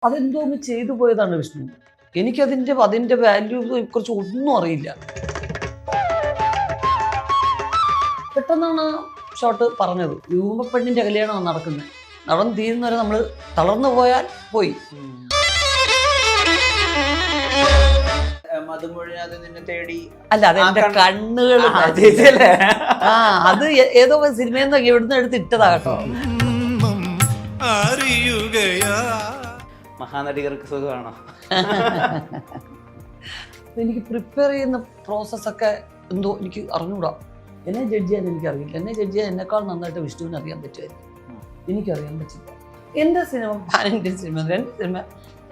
അതെന്തോ ഒന്ന് ചെയ്തു പോയതാണ് വിഷ്ണു. അതിന്റെ വാല്യൂ കുറിച്ച് ഒന്നും അറിയില്ല. പെട്ടെന്നാണ് ഷോട്ട് പറഞ്ഞത്. രൂപപ്പെണ്ണിന്റെ കല്യാണമാണ് നടക്കുന്നത്. നടന്ന് തീരുന്നവരെ നമ്മൾ തളർന്നു പോയാൽ പോയി. അല്ല, അതെന്റെ കണ്ണുകൾ. അത് ഏതോ സിനിമയിൽ നിന്ന് എവിടുന്ന് എടുത്ത് ഇട്ടതാ കേട്ടോ. മഹാനടികർക്ക് സുഖമാണോ? എനിക്ക് പ്രിപ്പയർ ചെയ്യുന്ന പ്രോസസ്സൊക്കെ എന്തോ എനിക്ക് അറിഞ്ഞൂടാ. എന്നെ ജഡ്ജ് ചെയ്യാൻ എനിക്കറിയില്ല. എന്നെ ജഡ്ജ് ചെയ്യാൻ എന്നെക്കാൾ നന്നായിട്ട് വിഷ്ണുവിന് അറിയാൻ പറ്റുമായിരുന്നു. എനിക്കറിയാൻ പറ്റില്ല. എൻ്റെ സിനിമ പാൻ ഇന്ത്യൻ സിനിമ, എൻ്റെ സിനിമ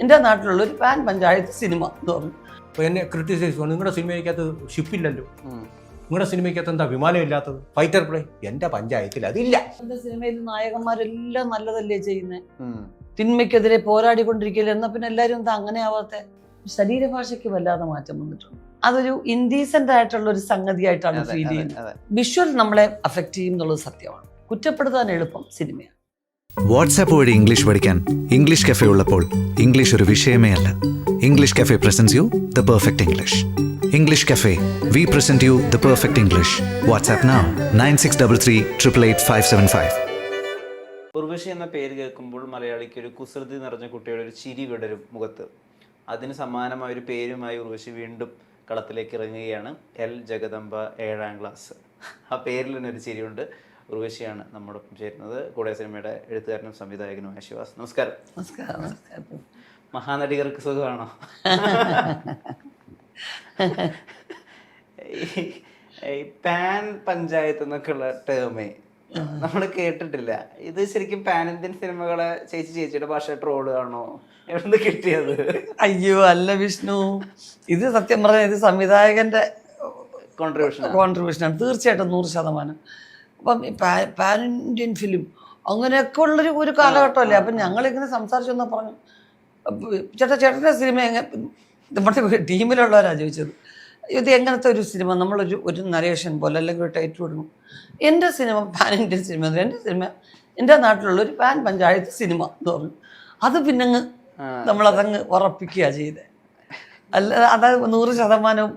എൻ്റെ നാട്ടിലുള്ള ഒരു പാൻ പഞ്ചായത്ത് സിനിമ എന്ന് പറഞ്ഞു. അപ്പോൾ എന്നെ ക്രിറ്റിസൈസ് ചെയ്തു. നിങ്ങളുടെ സിനിമയ്ക്കകത്ത് ഷിപ്പില്ലല്ലോ, നിങ്ങളുടെ സിനിമയ്ക്കകത്ത് എന്താ വിമാനം ഇല്ലാത്തത്, ഫൈറ്റർ പ്ലേ. എൻ്റെ പഞ്ചായത്തിൽ അതില്ല. എൻ്റെ സിനിമയിൽ നായകന്മാരെല്ലാം നല്ലതല്ലേ ചെയ്യുന്നത്, തിന്മയ്ക്കെതിരെ പോരാടിക്കൊണ്ടിരിക്കില്ല. എന്നാൽ പിന്നെ എല്ലാവരും എന്താ അങ്ങനെ ആവാത്തെ? ശരീരഭാഷയ്ക്ക് വല്ലാതെ മാറ്റം വന്നിട്ടുണ്ട്. അതൊരു ഇൻഡീസെന്റ് ആയിട്ടുള്ള ഒരു സംഗതിയായിട്ടാണ് ഫീൽ ചെയ്യുന്നത്. വിഷ്വൽ നമ്മളെ അഫക്റ്റ് ചെയ്യും എന്നുള്ളത് സത്യമാണ്. കുറ്റപ്പെടുത്താൻ എളുപ്പം സിനിമയാണ്. വാട്സാപ്പ് വഴി ഇംഗ്ലീഷ് പഠിക്കാൻ ഇംഗ്ലീഷ് കഫേ ഉള്ളപ്പോൾ ഇംഗ്ലീഷ് ഒരു വിഷയമേ അല്ല. English cafe presents you the perfect English. English cafe, we present you the perfect English. WhatsApp now 9633388575. Urvashi എന്ന പേര് കേൾക്കുമ്പോൾ മലയാളിക്ക് ഒരു കുസൃതി നിറഞ്ഞ കുട്ടിയുടെ ഒരു ചിരി വിടരും മുഖത്ത്. അതിന് സമാനമായ ഒരു പേരുമായി ഉർവശി വീണ്ടും കളത്തിലേക്ക് ഇറങ്ങുകയാണ്. L Jagadamba 7ാം class. ആ പേരിൽ തന്നെ ഒരു ചിരിയുണ്ട്. ഉർവശിയാണ് നമ്മോടൊപ്പം ചേരുന്നത്. കൂടെ സിനിമയുടെ എഴുത്തുകാരനും സംവിധായകനുമായ ശിവാസ്. നമസ്കാരം. നമസ്കാരം. മഹാനടികർക്ക് സുഖമാണോ? ഈ പാൻ പഞ്ചായത്ത് എന്നൊക്കെയുള്ള ടേമേ നമ്മൾ കേട്ടിട്ടില്ല. ഇത് ശരിക്കും പാൻ ഇന്ത്യൻ സിനിമകളെ ചേച്ചിയുടെ ഭാഷ ട്രോള് ആണോ? എവിടെ കിട്ടിയത്? അയ്യോ അല്ല വിഷ്ണു, ഇത് സത്യം പറഞ്ഞാൽ ഇത് സംവിധായകന്റെ കോൺട്രിബ്യൂഷനാണ് തീർച്ചയായിട്ടും 100%. അപ്പം പാൻ ഇന്ത്യൻ ഫിലിം അങ്ങനെയൊക്കെ ഉള്ളൊരു ഒരു കാലഘട്ടമല്ലേ. അപ്പം ഞങ്ങളിങ്ങനെ സംസാരിച്ചെന്നാ പറഞ്ഞു, ചേട്ടൻ്റെ സിനിമ നമ്മുടെ ടീമിലുള്ളവരാണ് ചോദിച്ചത്, ഇത് എങ്ങനത്തെ ഒരു സിനിമ, ഒരു നരേഷൻ പോലെ അല്ലെങ്കിൽ ഒരു ടൈറ്റിൽ കൊടുക്കണം. എൻ്റെ സിനിമ പാൻ ഇന്ത്യൻ സിനിമ, എൻ്റെ സിനിമ എൻ്റെ നാട്ടിലുള്ള ഒരു പാൻ പഞ്ചായത്ത് സിനിമ എന്ന് പറഞ്ഞു. അത് പിന്നെ നമ്മളതങ്ങ് ഉറപ്പിക്കുക ചെയ്തത്. അല്ല, അതായത് 100%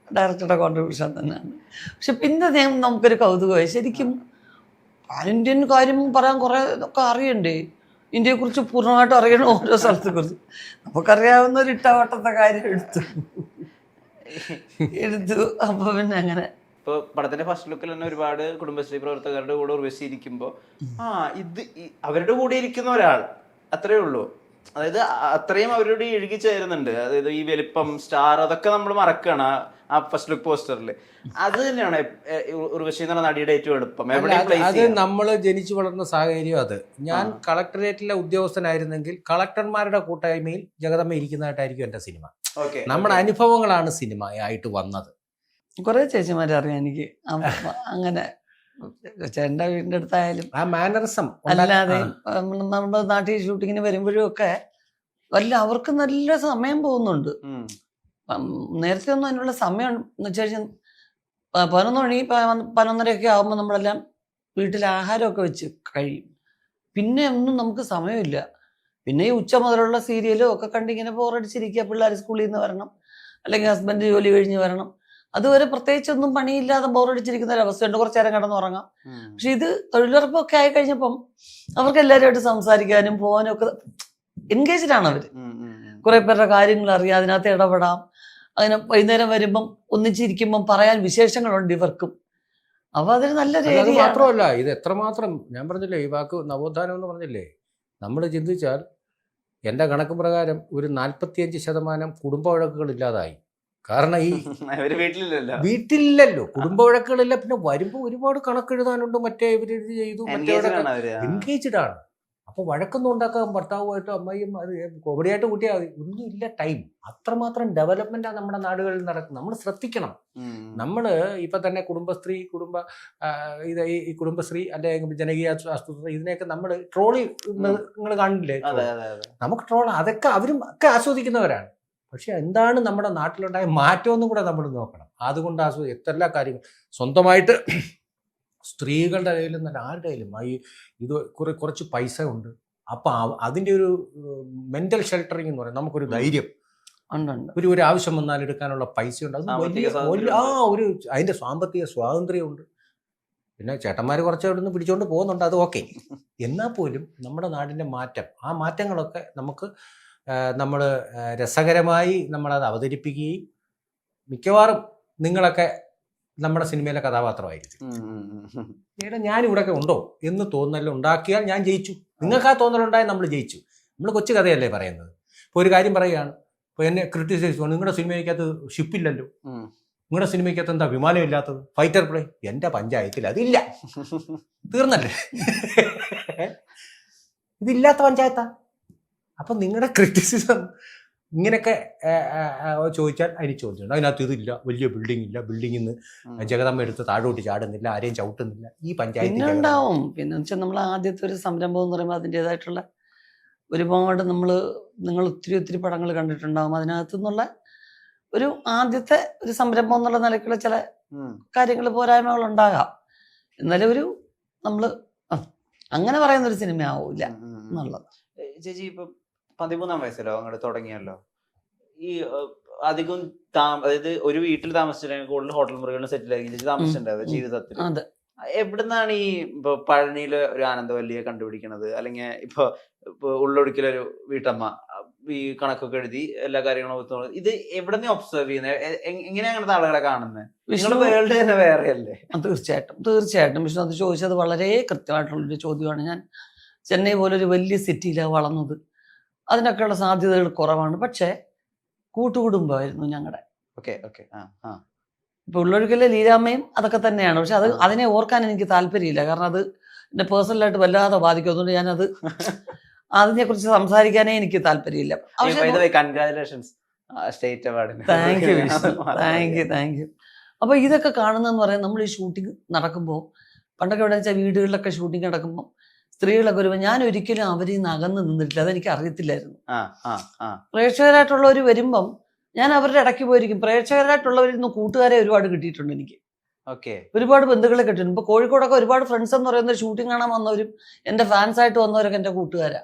ഡയറക്ടറുടെ കോൺട്രിബ്യൂഷൻ തന്നെയാണ്. പക്ഷെ പിന്നെ നമുക്കൊരു കൗതുകമായി. ശരിക്കും പാൻ ഇന്ത്യൻ കാര്യം പറയാൻ കുറേ ഒക്കെ അറിയണ്ടേ, ഇന്ത്യയെക്കുറിച്ച് പൂർണ്ണമായിട്ടും അറിയണം, ഓരോ സ്ഥലത്തെക്കുറിച്ച്. നമുക്കറിയാവുന്ന ഒരു ഇട്ടവട്ടത്തെ കാര്യം എടുത്തു. അപ്പൊ പിന്നെ അങ്ങനെ ഇപ്പോൾ പടത്തിന്റെ ഫസ്റ്റ് ലുക്കിൽ തന്നെ ഒരുപാട് കുടുംബശ്രീ പ്രവർത്തകരുടെ കൂടെ ഉർവശി ഇരിക്കുമ്പോൾ അവരുടെ കൂടെ ഇരിക്കുന്ന ഒരാൾ അത്രേ ഉള്ളൂ. അതായത് അത്രയും അവരോട് ഇഴുകി ചേരുന്നുണ്ട്. അതായത് ഈ വലിപ്പം, സ്റ്റാർ, അതൊക്കെ നമ്മൾ മറക്കുകയാണ് ആ ഫസ്റ്റ് ലുക്ക് പോസ്റ്ററിൽ. അത് തന്നെയാണ് ഉർവശി എന്നുള്ള നടിയുടെ ഏറ്റവും എളുപ്പം. അത് നമ്മൾ ജനിച്ചു വളർന്ന സാഹചര്യം. അത് ഞാൻ കളക്ടറേറ്റിലെ ഉദ്യോഗസ്ഥനായിരുന്നെങ്കിൽ കളക്ടർമാരുടെ കൂട്ടായ്മയിൽ ജഗദമ്മ ഇരിക്കുന്നതായിട്ടായിരിക്കും എൻ്റെ സിനിമ. നമ്മുടെ അനുഭവങ്ങളാണ് സിനിമ ആയിട്ട് വന്നത്. കുറെ ചേച്ചിമാരെ അറിയാം എനിക്ക്. അങ്ങനെ ചേട്ടൻ്റെ വീടിൻ്റെ അടുത്തായാലും ആ മാനറിസം അല്ലാതെ നമ്മുടെ നാട്ടിൽ ഷൂട്ടിങ്ങിന് വരുമ്പോഴും ഒക്കെ അവർക്ക് നല്ല സമയം പോകുന്നുണ്ട്. നേരത്തെ ഒന്നും അതിനുള്ള സമയം എന്ന് വെച്ച് കഴിഞ്ഞാൽ 11 മണി 11:30 ആകുമ്പോൾ നമ്മളെല്ലാം വീട്ടിൽ ആഹാരമൊക്കെ വെച്ച് കഴിയും. പിന്നെ ഒന്നും നമുക്ക് സമയമില്ല. പിന്നെ ഈ ഉച്ച മുതലുള്ള സീരിയലും ഒക്കെ കണ്ടിങ്ങനെ ബോറടിച്ചിരിക്കുക. പിള്ളേർ സ്കൂളിൽ നിന്ന് വരണം, അല്ലെങ്കിൽ ഹസ്ബൻഡ് ജോലി കഴിഞ്ഞ് വരണം. അതുവരെ പ്രത്യേകിച്ചൊന്നും പണിയില്ലാതെ ബോറടിച്ചിരിക്കുന്ന ഒരു അവസ്ഥയുണ്ട്. കുറച്ചു നേരം കിടന്നുറങ്ങാം. പക്ഷെ ഇത് തൊഴിലുറപ്പൊക്കെ ആയി കഴിഞ്ഞപ്പം അവർക്ക് എല്ലാവരുമായിട്ട് സംസാരിക്കാനും പോകാനും ഒക്കെ എൻഗേജ്ഡ് ആണ് അവര്. കുറെ പേരുടെ കാര്യങ്ങൾ അറിയാം, അതിനകത്ത് ഇടപെടാം. അങ്ങനെ വൈകുന്നേരം വരുമ്പം ഒന്നിച്ചിരിക്കുമ്പം പറയാൻ വിശേഷങ്ങളുണ്ട് ഇവർക്കും. അപ്പൊ അതൊരു നല്ലൊരു ഏരിയ. മാത്രമല്ല, ഇത് എത്രമാത്രം ഞാൻ പറഞ്ഞില്ലേ, ഈ വാക്ക് നവോത്ഥാനം എന്ന് പറഞ്ഞില്ലേ, നമ്മൾ ചിന്തിച്ചാൽ എൻ്റെ കണക്ക് പ്രകാരം ഒരു 45% കുടുംബ വഴക്കുകൾ ഇല്ലാതായി. കാരണം ഈ വീട്ടിലില്ലല്ലോ, കുടുംബ വഴക്കുകളില്ല. പിന്നെ വരുമ്പോൾ ഒരുപാട് കണക്കെഴുതാനുണ്ട്, മറ്റേ ഇവര് ചെയ്തു, എൻഗേജ്ഡ് ആണ്. അപ്പോൾ വഴക്കൊന്നും ഉണ്ടാക്കാൻ ഭർത്താവുമായിട്ടോ അമ്മയും അത് കോമഡിയായിട്ട് കൂട്ടിയാൽ ഒന്നും ഇല്ല ടൈം. അത്രമാത്രം ഡെവലപ്മെന്റാണ് നമ്മുടെ നാടുകളിൽ നടക്കുന്നത്. നമ്മൾ ശ്രദ്ധിക്കണം. നമ്മൾ ഇപ്പൊ തന്നെ ഈ കുടുംബശ്രീ അല്ലെങ്കിൽ ജനകീയ ആസൂത്രണം, ഇതിനെയൊക്കെ നമ്മൾ ട്രോളി നിങ്ങൾ കാണില്ലേ, നമുക്ക് ട്രോൾ, അതൊക്കെ അവരും ഒക്കെ ആസ്വദിക്കുന്നവരാണ്. പക്ഷെ എന്താണ് നമ്മുടെ നാട്ടിലുണ്ടായ മാറ്റമെന്നും കൂടെ നമ്മൾ നോക്കണം. അതുകൊണ്ട് എല്ലാ കാര്യങ്ങളും സ്വന്തമായിട്ട് സ്ത്രീകളുടെ കയ്യിലും നല്ല ആരുടെ കയ്യിലും ഇത് കുറച്ച് പൈസ ഉണ്ട്, അപ്പം അതിൻ്റെ ഒരു മെൻ്റൽ ഷെൽട്ടറിങ് എന്ന് പറയുന്നത് നമുക്കൊരു ധൈര്യം, ഉണ്ട്. ഒരു ആവശ്യം വന്നാൽ എടുക്കാനുള്ള പൈസയുണ്ട്. അത് ഒരു അതിൻ്റെ സാമ്പത്തിക സ്വാതന്ത്ര്യമുണ്ട്. പിന്നെ ചേട്ടന്മാർ കുറച്ച് അവിടെ നിന്ന് പിടിച്ചുകൊണ്ട് പോകുന്നുണ്ട്, അത് ഓക്കെ. എന്നാൽ പോലും നമ്മുടെ നാടിൻ്റെ മാറ്റം, ആ മാറ്റങ്ങളൊക്കെ നമുക്ക് നമ്മൾ രസകരമായി നമ്മളത് അവതരിപ്പിക്കുകയും മിക്കവാറും നിങ്ങളൊക്കെ നമ്മുടെ സിനിമയിലെ കഥാപാത്രമായിരിക്കും. ഈയിടെ ഞാൻ ഇവിടെയൊക്കെ ഉണ്ടോ എന്ന് തോന്നൽ ഉണ്ടാക്കിയാൽ ഞാൻ ജയിച്ചു. നിങ്ങൾക്ക് ആ തോന്നലുണ്ടായാൽ നമ്മൾ ജയിച്ചു. നമ്മൾ കൊച്ചു കഥയല്ലേ പറയുന്നത്. ഇപ്പോൾ ഒരു കാര്യം പറയുകയാണ്, ഇപ്പോൾ എന്നെ ക്രിട്ടിസൈസ് ചെയ്യണം, നിങ്ങളുടെ സിനിമയ്ക്കകത്ത് ഷിപ്പില്ലല്ലോ, നിങ്ങളുടെ സിനിമയ്ക്കകത്ത് എന്താ വിമാനം ഇല്ലാത്തത്, ഫൈറ്റർ പ്ലെയിൻ, എൻ്റെ പഞ്ചായത്തിൽ അതില്ല. തീർന്നല്ലേ? ഇതില്ലാത്ത പഞ്ചായത്താ. അപ്പം നിങ്ങളുടെ ക്രിറ്റിസിസം ഇങ്ങനെയൊക്കെ ചോദിച്ചാൽ അതിന് ചോദ്യമുണ്ട്. അതിനകത്ത് ഇതില്ല, വലിയ ബിൽഡിംഗ് ഇല്ല, ബിൽഡിങ്ങിൽ നിന്ന് ജഗദമ്മ എടുത്ത് താഴോട്ട് ചാടുന്നില്ല, ആരെയും ചവിട്ടുന്നില്ല, ഈ പഞ്ചായത്ത് ഉണ്ടാവും. പിന്നെ വെച്ചാൽ നമ്മൾ ആദ്യത്തെ ഒരു സംരംഭം എന്ന് പറയുമ്പോൾ അതിൻ്റെതായിട്ടുള്ള ഒരുപാട് നിങ്ങൾ ഒത്തിരി പടങ്ങൾ കണ്ടിട്ടുണ്ടാവും. അതിനകത്തു നിന്നുള്ള ഒരു ആദ്യത്തെ ഒരു സംരംഭം എന്നുള്ള നിലയ്ക്കുള്ള ചില കാര്യങ്ങൾ പോരായ്മകൾ ഉണ്ടാകാം. എന്നാലും ഒരു നമ്മൾ അങ്ങനെ പറയുന്ന ഒരു സിനിമ ആവൂല എന്നുള്ളത്. ചേച്ചി ഇപ്പൊ 13-ാം വയസ്സിലോ അങ്ങോട്ട് തുടങ്ങിയല്ലോ. ഈ അധികം അതായത് ഒരു വീട്ടിൽ താമസിച്ചിട്ടുണ്ടെങ്കിൽ കൂടുതൽ ഹോട്ടൽ മുറികളിൽ സെറ്റിൽ ആയിരിക്കും ചേച്ചി താമസിച്ചിട്ടുണ്ടാവുക ജീവിതത്തിൽ. എവിടുന്നാണ് ഈ ഇപ്പൊ പഴനിയിലെ ഒരു ആനന്ദവല്ലിയെ കണ്ടുപിടിക്കണത്, അല്ലെങ്കിൽ ഇപ്പൊ ഉള്ളൊടുക്കിലൊരു വീട്ടമ്മ ഈ കണക്കൊക്കെ എഴുതി എല്ലാ കാര്യങ്ങളും ഇത് എവിടെ നിന്ന് ഒബ്സർവ് ചെയ്യുന്നത്, എങ്ങനെയാണ് അങ്ങനത്തെ ആളുകളെ കാണുന്നത്? നിങ്ങളുടെ വേൾഡ് തന്നെ വേറെയല്ലേ? തീർച്ചയായിട്ടും വിഷ്ണു അത് ചോദിച്ചത് വളരെ കൃത്യമായിട്ടുള്ളൊരു ചോദ്യമാണ്. ഞാൻ ചെന്നൈ പോലൊരു വലിയ സിറ്റിയിലാണ് വളർന്നത്. അതിനൊക്കെയുള്ള സാധ്യതകൾ കുറവാണ്. പക്ഷേ കൂട്ടുകുടുംബമായിരുന്നു ഞങ്ങളുടെ. ഇപ്പൊ ഉള്ളൊഴുക്കിലെ ലീലാമ്മയും അതൊക്കെ തന്നെയാണ്. പക്ഷെ അതിനെ ഓർക്കാൻ എനിക്ക് താല്പര്യമില്ല. കാരണം അത് എന്നെ പേഴ്സണലായിട്ട് വല്ലാതെ ബാധിക്കും. അതുകൊണ്ട് ഞാനത് അതിനെക്കുറിച്ച് സംസാരിക്കാനേ എനിക്ക് താല്പര്യമില്ല. Thank you. അപ്പൊ ഇതൊക്കെ കാണുന്നതെന്ന് പറയാൻ നമ്മൾ ഈ ഷൂട്ടിംഗ് നടക്കുമ്പോൾ, പണ്ടൊക്കെ എവിടെ വെച്ചാൽ വീടുകളിലൊക്കെ ഷൂട്ടിംഗ് നടക്കുമ്പോൾ സ്ത്രീകളൊക്കെ വരുമ്പോൾ ഞാൻ ഒരിക്കലും അവരിൽ നിന്ന് അകന്ന് നിന്നിട്ടില്ല. അതെനിക്ക് അറിയത്തില്ലായിരുന്നു. പ്രേക്ഷകരായിട്ടുള്ളവർ വരുമ്പം ഞാൻ അവരുടെ ഇടയ്ക്ക് പോയിരിക്കും. പ്രേക്ഷകരായിട്ടുള്ളവരിൽ നിന്ന് കൂട്ടുകാരെ ഒരുപാട് കിട്ടിയിട്ടുണ്ട് എനിക്ക്. ഒരുപാട് ബന്ധുക്കളെ കിട്ടിയിട്ടുണ്ട്. ഇപ്പൊ കോഴിക്കോടൊക്കെ ഒരുപാട് ഫ്രണ്ട്സ് എന്ന് പറയുന്ന ഷൂട്ടിംഗ് കാണാൻ വന്നവരും എൻ്റെ ഫാൻസായിട്ട് വന്നവരൊക്കെ എൻ്റെ കൂട്ടുകാരാ.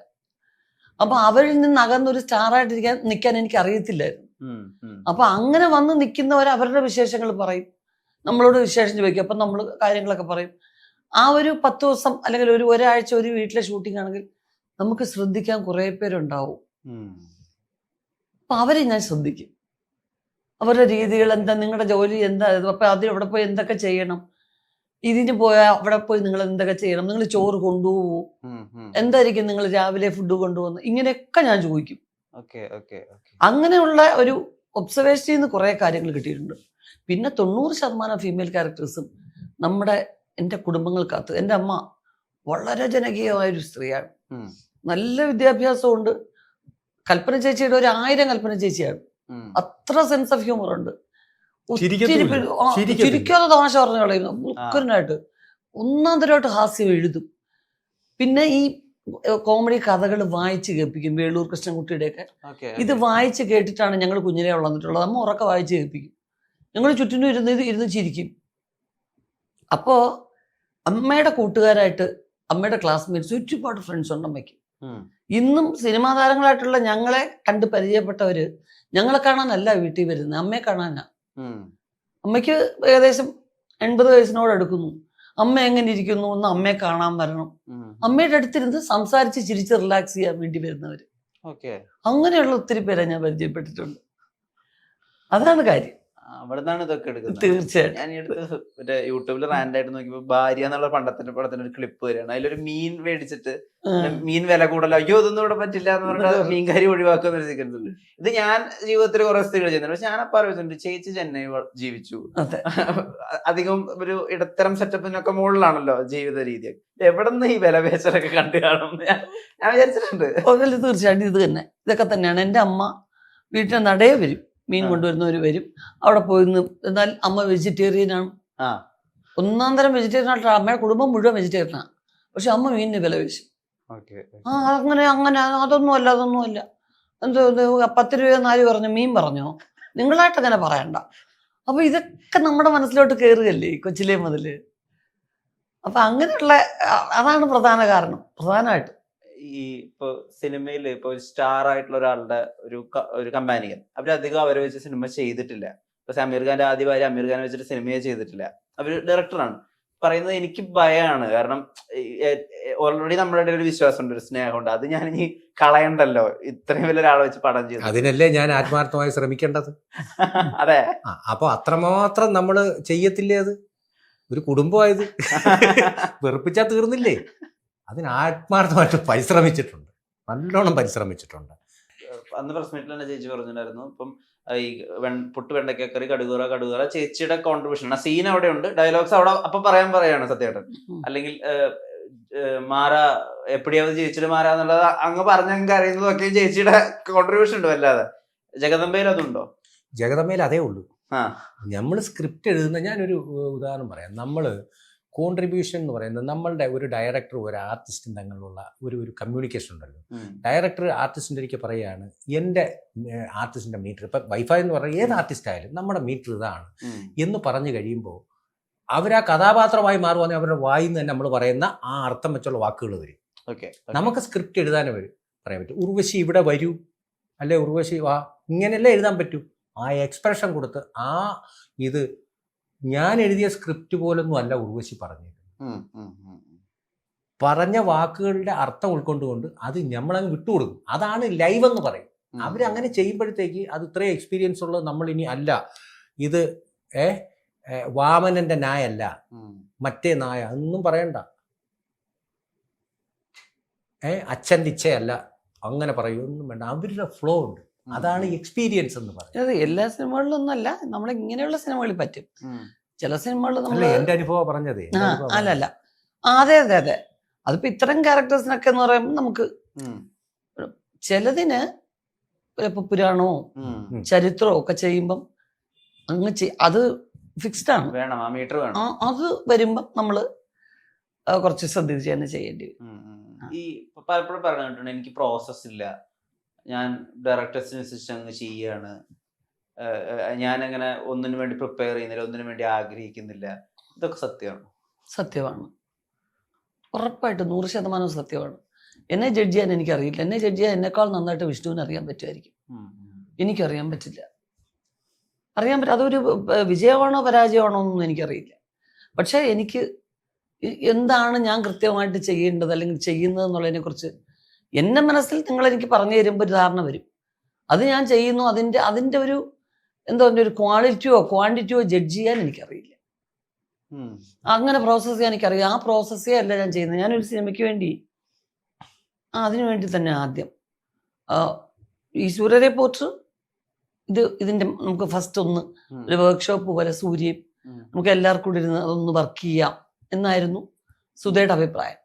അപ്പൊ അവരിൽ നിന്ന് അകന്നൊരു സ്റ്റാറായിട്ട് നിൽക്കാൻ എനിക്ക് അറിയത്തില്ലായിരുന്നു. അപ്പൊ അങ്ങനെ വന്ന് നിൽക്കുന്നവർ അവരുടെ വിശേഷങ്ങൾ പറയും, നമ്മളോട് വിശേഷം ചോദിക്കും. അപ്പൊ നമ്മൾ കാര്യങ്ങളൊക്കെ പറയും. ആ ഒരു 10 ദിവസം അല്ലെങ്കിൽ ഒരാഴ്ച ഒരു വീട്ടിലെ ഷൂട്ടിംഗ് ആണെങ്കിൽ നമുക്ക് ശ്രദ്ധിക്കാൻ കുറെ പേരുണ്ടാവും. അപ്പൊ അവരെ ഞാൻ ശ്രദ്ധിക്കും. അവരുടെ രീതികൾ എന്താ, നിങ്ങളുടെ ജോലി എന്താ, അപ്പൊ അവിടെ പോയി എന്തൊക്കെ ചെയ്യണം, ഇതിന് പോയാൽ അവിടെ പോയി നിങ്ങൾ എന്തൊക്കെ ചെയ്യണം, നിങ്ങൾ ചോറ് കൊണ്ടുപോകും, എന്തായിരിക്കും നിങ്ങൾ രാവിലെ ഫുഡ് കൊണ്ടുപോകുന്നത്, ഇങ്ങനെയൊക്കെ ഞാൻ ചോദിക്കും. അങ്ങനെയുള്ള ഒരു ഒബ്സർവേഷനിൽ നിന്ന് കുറെ കാര്യങ്ങൾ കിട്ടിയിട്ടുണ്ട്. പിന്നെ 90% ഫീമെയിൽ ക്യാരക്ടേഴ്സും എൻ്റെ കുടുംബങ്ങൾക്കകത്ത്, എൻ്റെ അമ്മ വളരെ ജനകീയമായൊരു സ്ത്രീയാണ്. നല്ല വിദ്യാഭ്യാസമുണ്ട്. കൽപ്പന ചേച്ചിയുടെ 1000 കൽപ്പന ചേച്ചിയാണ്. അത്ര സെൻസ് ഓഫ് ഹ്യൂമർ ഉണ്ട്. ചിരിക്കാതെ തമാശ പറഞ്ഞു കളയുന്നു. മുക്കരനായിട്ട് ഒന്നാം തരമായിട്ട് ഹാസ്യം എഴുതും. പിന്നെ ഈ കോമഡി കഥകൾ വായിച്ച് കേൾപ്പിക്കും. വേളൂർ കൃഷ്ണൻകുട്ടിയുടെയൊക്കെ ഇത് വായിച്ച് കേട്ടിട്ടാണ് ഞങ്ങൾ കുഞ്ഞിനെ വളർന്നിട്ടുള്ളത്. അമ്മ ഉറക്കെ വായിച്ച് കേൾപ്പിക്കും. ഞങ്ങൾ ചുറ്റിനും ഇരുന്ന് ചിരിക്കും. അപ്പോ അമ്മയുടെ കൂട്ടുകാരായിട്ട്, അമ്മയുടെ ക്ലാസ്മേറ്റ്സ് ഒരുപാട് ഫ്രണ്ട്സ് ഉണ്ട് അമ്മയ്ക്ക്. ഇന്നും സിനിമാ താരങ്ങളായിട്ടുള്ള ഞങ്ങളെ കണ്ട് പരിചയപ്പെട്ടവര് ഞങ്ങളെ കാണാനല്ല വീട്ടിൽ വരുന്നത്, അമ്മയെ കാണാനാ. അമ്മയ്ക്ക് ഏകദേശം 80 വയസ്സിനോട് അടുക്കുന്നു. അമ്മ എങ്ങനെ ഇരിക്കുന്നു എന്ന് അമ്മയെ കാണാൻ വരണം. അമ്മയുടെ അടുത്തിരുന്ന് സംസാരിച്ച് ചിരിച്ച് റിലാക്സ് ചെയ്യാൻ വേണ്ടി വരുന്നവര്. അങ്ങനെയുള്ള ഒത്തിരി പേരെ ഞാൻ പരിചയപ്പെട്ടിട്ടുണ്ട്. അതാണ് കാര്യം. അവിടുന്നാണ് ഇതൊക്കെ എടുക്കുന്നത്. തീർച്ചയായിട്ടും. ഞാൻ ഈ അടുത്ത് മറ്റേ യൂട്യൂബിൽ റാൻഡായിട്ട് നോക്കിയപ്പോ ഭാര്യ എന്നുള്ള പണ്ടത്തിന്റെ പടത്തിന്റെ ഒരു ക്ലിപ്പ് വരികയാണ്. അതിലൊരു മീൻ മേടിച്ചിട്ട് മീൻ വില കൂടല്ലോ, അയ്യോ ഇതൊന്നും ഇവിടെ പറ്റില്ല എന്ന് പറഞ്ഞാൽ മീൻകാരി ഒഴിവാക്കുന്ന ഒരു സീക്വൻസ് ഉണ്ട്. ഇത് ഞാൻ ജീവിതത്തിൽ കുറെ സ്ത്രീകൾ ചെയ്യുന്നുണ്ട്. പക്ഷെ ഞാൻ അപ്പം ആലോചിച്ചിട്ടുണ്ട്, ചേച്ചി ചെന്നൈ ജീവിച്ചു, അധികം ഒരു ഇടത്തരം സെറ്റപ്പിനൊക്കെ മുകളിലാണല്ലോ ജീവിത രീതി. എവിടെ നിന്ന് ഈ വില പേശലൊക്കെ കണ്ടു കാണും ഞാൻ വിചാരിച്ചിട്ടുണ്ട്. തീർച്ചയായിട്ടും ഇത് തന്നെ, ഇതൊക്കെ തന്നെയാണ്. എൻ്റെ അമ്മ വീട്ടിലെ നടയെ വരും, മീൻ കൊണ്ടുവരുന്നവർ വരും. അവിടെ പോയി എന്നാൽ അമ്മ വെജിറ്റേറിയനാണ്, ഒന്നാം തരം വെജിറ്റേറിയൻ ആയിട്ട്. അമ്മയുടെ കുടുംബം മുഴുവൻ വെജിറ്റേറിയനാണ്. പക്ഷെ അമ്മ മീനിന് വില വെച്ചു. അങ്ങനെ അതൊന്നും അല്ല. എന്തോ 10 രൂപ 4 പറഞ്ഞു, മീൻ പറഞ്ഞോ, നിങ്ങളായിട്ട് അങ്ങനെ പറയണ്ട. അപ്പൊ ഇതൊക്കെ നമ്മുടെ മനസ്സിലോട്ട് കയറുകയല്ലേ കൊച്ചിലേ മുതല്. അപ്പൊ അങ്ങനെയുള്ള അതാണ് പ്രധാന കാരണം. പ്രധാനമായിട്ട് ഈ ഇപ്പൊ സിനിമയിൽ ഇപ്പൊ സ്റ്റാർ ആയിട്ടുള്ള ഒരാളുടെ ഒരു കമ്പാനിയൻ അവരധികം അവരെ വെച്ച് സിനിമ ചെയ്തിട്ടില്ല. ഇപ്പൊ സമീർ ഖാന്റെ ആദ്യ ഭാര്യ അമീർ ഖാനെ വെച്ചിട്ട് സിനിമയെ ചെയ്തിട്ടില്ല. അവര് ഡയറക്ടറാണ്. പറയുന്നത് എനിക്ക് ഭയമാണ്. കാരണം ഓൾറെഡി നമ്മുടെ ഇടയിൽ ഒരു വിശ്വാസമുണ്ട്, ഒരു സ്നേഹമുണ്ട്. അത് ഞാൻ ഇനി കളയണ്ടല്ലോ ഇത്രയും വലിയ ഒരാളെ വെച്ച് പടം ചെയ്തു. അതിനല്ലേ ഞാൻ ആത്മാർത്ഥമായി ശ്രമിക്കേണ്ടത്. അതെ. അപ്പൊ അത്രമാത്രം നമ്മള് ചെയ്യത്തില്ലേ? അത് ഒരു കുടുംബമായത് വെറുപ്പിച്ചാൽ തീർന്നില്ലേ? അതിന് ആത്മാർത്ഥമായിട്ട് പരിശ്രമിച്ചിട്ടുണ്ട്, നല്ലോണം പരിശ്രമിച്ചിട്ടുണ്ട്. അന്ന് പ്രസ് മീറ്റിൽ തന്നെ ചേച്ചി പറഞ്ഞിട്ടുണ്ടായിരുന്നു, ഇപ്പം ഈ പുട്ട് വെണ്ടക്കക്കറി കടുകൂറ ചേച്ചിയുടെ കോൺട്രിബ്യൂഷൻ. ആ സീൻ അവിടെ ഉണ്ട്, ഡയലോഗ്സ് അവിടെ അപ്പൊ പറയാണ് സത്യേട്ടൻ. അല്ലെങ്കിൽ മാറ എപ്പിടിയാவது ചേച്ചിയുടെ മാറ എന്നുള്ളത് അങ്ങ് പറഞ്ഞങ്ങ് അറിയുന്നതൊക്കെ ചേച്ചിയുടെ കോൺട്രിബ്യൂഷൻ ഉണ്ട് വല്ലാതെ. ജഗദമ്പയിൽ അതുണ്ടോ? ജഗദമ്പയിൽ അതേ ഉള്ളൂ. നമ്മൾ സ്ക്രിപ്റ്റ് എഴുതുന്ന, ഞാനൊരു ഉദാഹരണം പറയാം. നമ്മൾ കോൺട്രിബ്യൂഷൻ എന്ന് പറയുന്നത് നമ്മളുടെ ഒരു ഡയറക്ടറും ഒരു ആർട്ടിസ്റ്റും തമ്മിലുള്ള ഒരു കമ്മ്യൂണിക്കേഷൻ ഉണ്ടല്ലോ. ഡയറക്ടർ ആർട്ടിസ്റ്റിൻ്റെ ഒരിക്കൽ പറയുകയാണ്, എൻ്റെ ആർട്ടിസ്റ്റിൻ്റെ മീറ്റർ, ഇപ്പം വൈഫൈ എന്ന് പറഞ്ഞാൽ ഏത് ആർട്ടിസ്റ്റ് ആയാലും നമ്മുടെ മീറ്റർ ഇതാണ് എന്ന് പറഞ്ഞു കഴിയുമ്പോൾ അവരാ കഥാപാത്രമായി മാറുവാണെങ്കിൽ അവരുടെ വായിൽ നിന്ന് തന്നെ നമ്മൾ പറയുന്ന ആ അർത്ഥം വെച്ചുള്ള വാക്കുകൾ വരും. നമുക്ക് സ്ക്രിപ്റ്റ് എഴുതാനേ പറയാൻ പറ്റും. ഉർവശി ഇവിടെ വരൂ, അല്ലെ ഉർവശി വാ, ഇങ്ങനെയല്ലേ എഴുതാൻ പറ്റൂ. ആ എക്സ്പ്രഷൻ കൊടുത്ത് ആ ഇത് ഞാൻ എഴുതിയ സ്ക്രിപ്റ്റ് പോലൊന്നും അല്ല ഉർവശി പറഞ്ഞ വാക്കുകളുടെ അർത്ഥം ഉൾക്കൊണ്ടുകൊണ്ട് അത് നമ്മളങ്ങ് വിട്ടുകൊടുക്കും. അതാണ് ലൈവ് എന്ന് പറയും. അവരങ്ങനെ ചെയ്യുമ്പോഴത്തേക്ക് അത് ഇത്രയും എക്സ്പീരിയൻസ് ഉള്ളത് നമ്മൾ ഇനി അല്ല, ഇത് വാമനന്റെ നായല്ല മറ്റേ നായ ഒന്നും പറയണ്ട, അച്ഛൻ്റെ ഇച്ഛയല്ല അങ്ങനെ പറയൊന്നും വേണ്ട. അവരുടെ ഫ്ലോ ഉണ്ട്. അതാണ് എക്സ്പീരിയൻസ് എന്ന് പറയുന്നത്. എല്ലാ സിനിമകളിലൊന്നും അല്ല, നമ്മളെ ഇങ്ങനെയുള്ള സിനിമകളിൽ പറ്റും. ചില സിനിമകളിൽ നമ്മൾ എന്റെ അനുഭവം പറഞ്ഞതേ അല്ലല്ല. അതെ അതെ അതെ. അതിപ്പോ ഇത്തരം ക്യാരക്ടേഴ്സിനൊക്കെ എന്ന് പറയുമ്പോൾ നമുക്ക് ചിലതിന് ഇപ്പൊ പുരാണമോ ചരിത്രമോ ഒക്കെ ചെയ്യുമ്പം അങ്ങ് അത് ഫിക്സ്ഡ് ആണ്, അത് വരുമ്പം നമ്മള് കുറച്ച് ശ്രദ്ധിച്ച് തന്നെ ചെയ്യേണ്ടി വരും. ഈ പലപ്പോഴും പറഞ്ഞിട്ടുണ്ട് എനിക്ക് പ്രോസസ് ഇല്ല, ഞാൻ ഡയറക്ടേഴ്സിനനുസരിച്ച് അങ്ങ് ചെയ്യാണ്, ഞാൻ അങ്ങനെ ഒന്നിനു വേണ്ടി പ്രിപ്പയർ ചെയ്യുന്നില്ല, ഒന്നിനു വേണ്ടി ആഗ്രഹിക്കുന്നില്ല. ഇതൊക്കെ സത്യമാണ്? സത്യമാണ്, ഉറപ്പായിട്ട് 100% സത്യമാണ്. എന്നെ ജഡ്ജ് ചെയ്യാൻ എനിക്കറിയില്ല. എന്നെ ജഡ്ജ് ചെയ്യാൻ എന്നെക്കാൾ നന്നായിട്ട് വിഷ്ണുവിന് അറിയാൻ പറ്റുമായിരിക്കും. എനിക്കറിയാൻ പറ്റില്ല. അതൊരു വിജയമാണോ പരാജയമാണോ എന്നൊന്നും എനിക്കറിയില്ല. പക്ഷെ എനിക്ക് എന്താണ് ഞാൻ കൃത്യമായിട്ട് ചെയ്യേണ്ടത് അല്ലെങ്കിൽ ചെയ്യുന്നത് എന്നുള്ളതിനെ കുറിച്ച് എൻ്റെ മനസ്സിൽ നിങ്ങൾ എനിക്ക് പറഞ്ഞു തരുമ്പോൾ ഒരു ധാരണ വരും. അത് ഞാൻ ചെയ്യുന്നു. അതിൻ്റെ ഒരു എന്താ പറയുക, ഒരു ക്വാളിറ്റിയോ ക്വാണ്ടിറ്റിയോ ജഡ്ജ് ചെയ്യാൻ എനിക്കറിയില്ല. അങ്ങനെ പ്രോസസ്സ് ചെയ്യാൻ എനിക്കറിയാം. ആ പ്രോസസ്സേ അല്ല ഞാൻ ചെയ്യുന്നത്. ഞാനൊരു സിനിമയ്ക്ക് വേണ്ടി അതിനു വേണ്ടി തന്നെ ആദ്യം ഈ സൂര്യ റിപ്പോർട്ടർ ഇതിൻ്റെ നമുക്ക് ഫസ്റ്റ് ഒരു വർക്ക്ഷോപ്പ് പോലെ സൂര്യയും നമുക്ക് എല്ലാവർക്കും കൂടി ഇരുന്ന് അതൊന്ന് വർക്ക് ചെയ്യാം എന്നായിരുന്നു സുധയുടെ അഭിപ്രായം.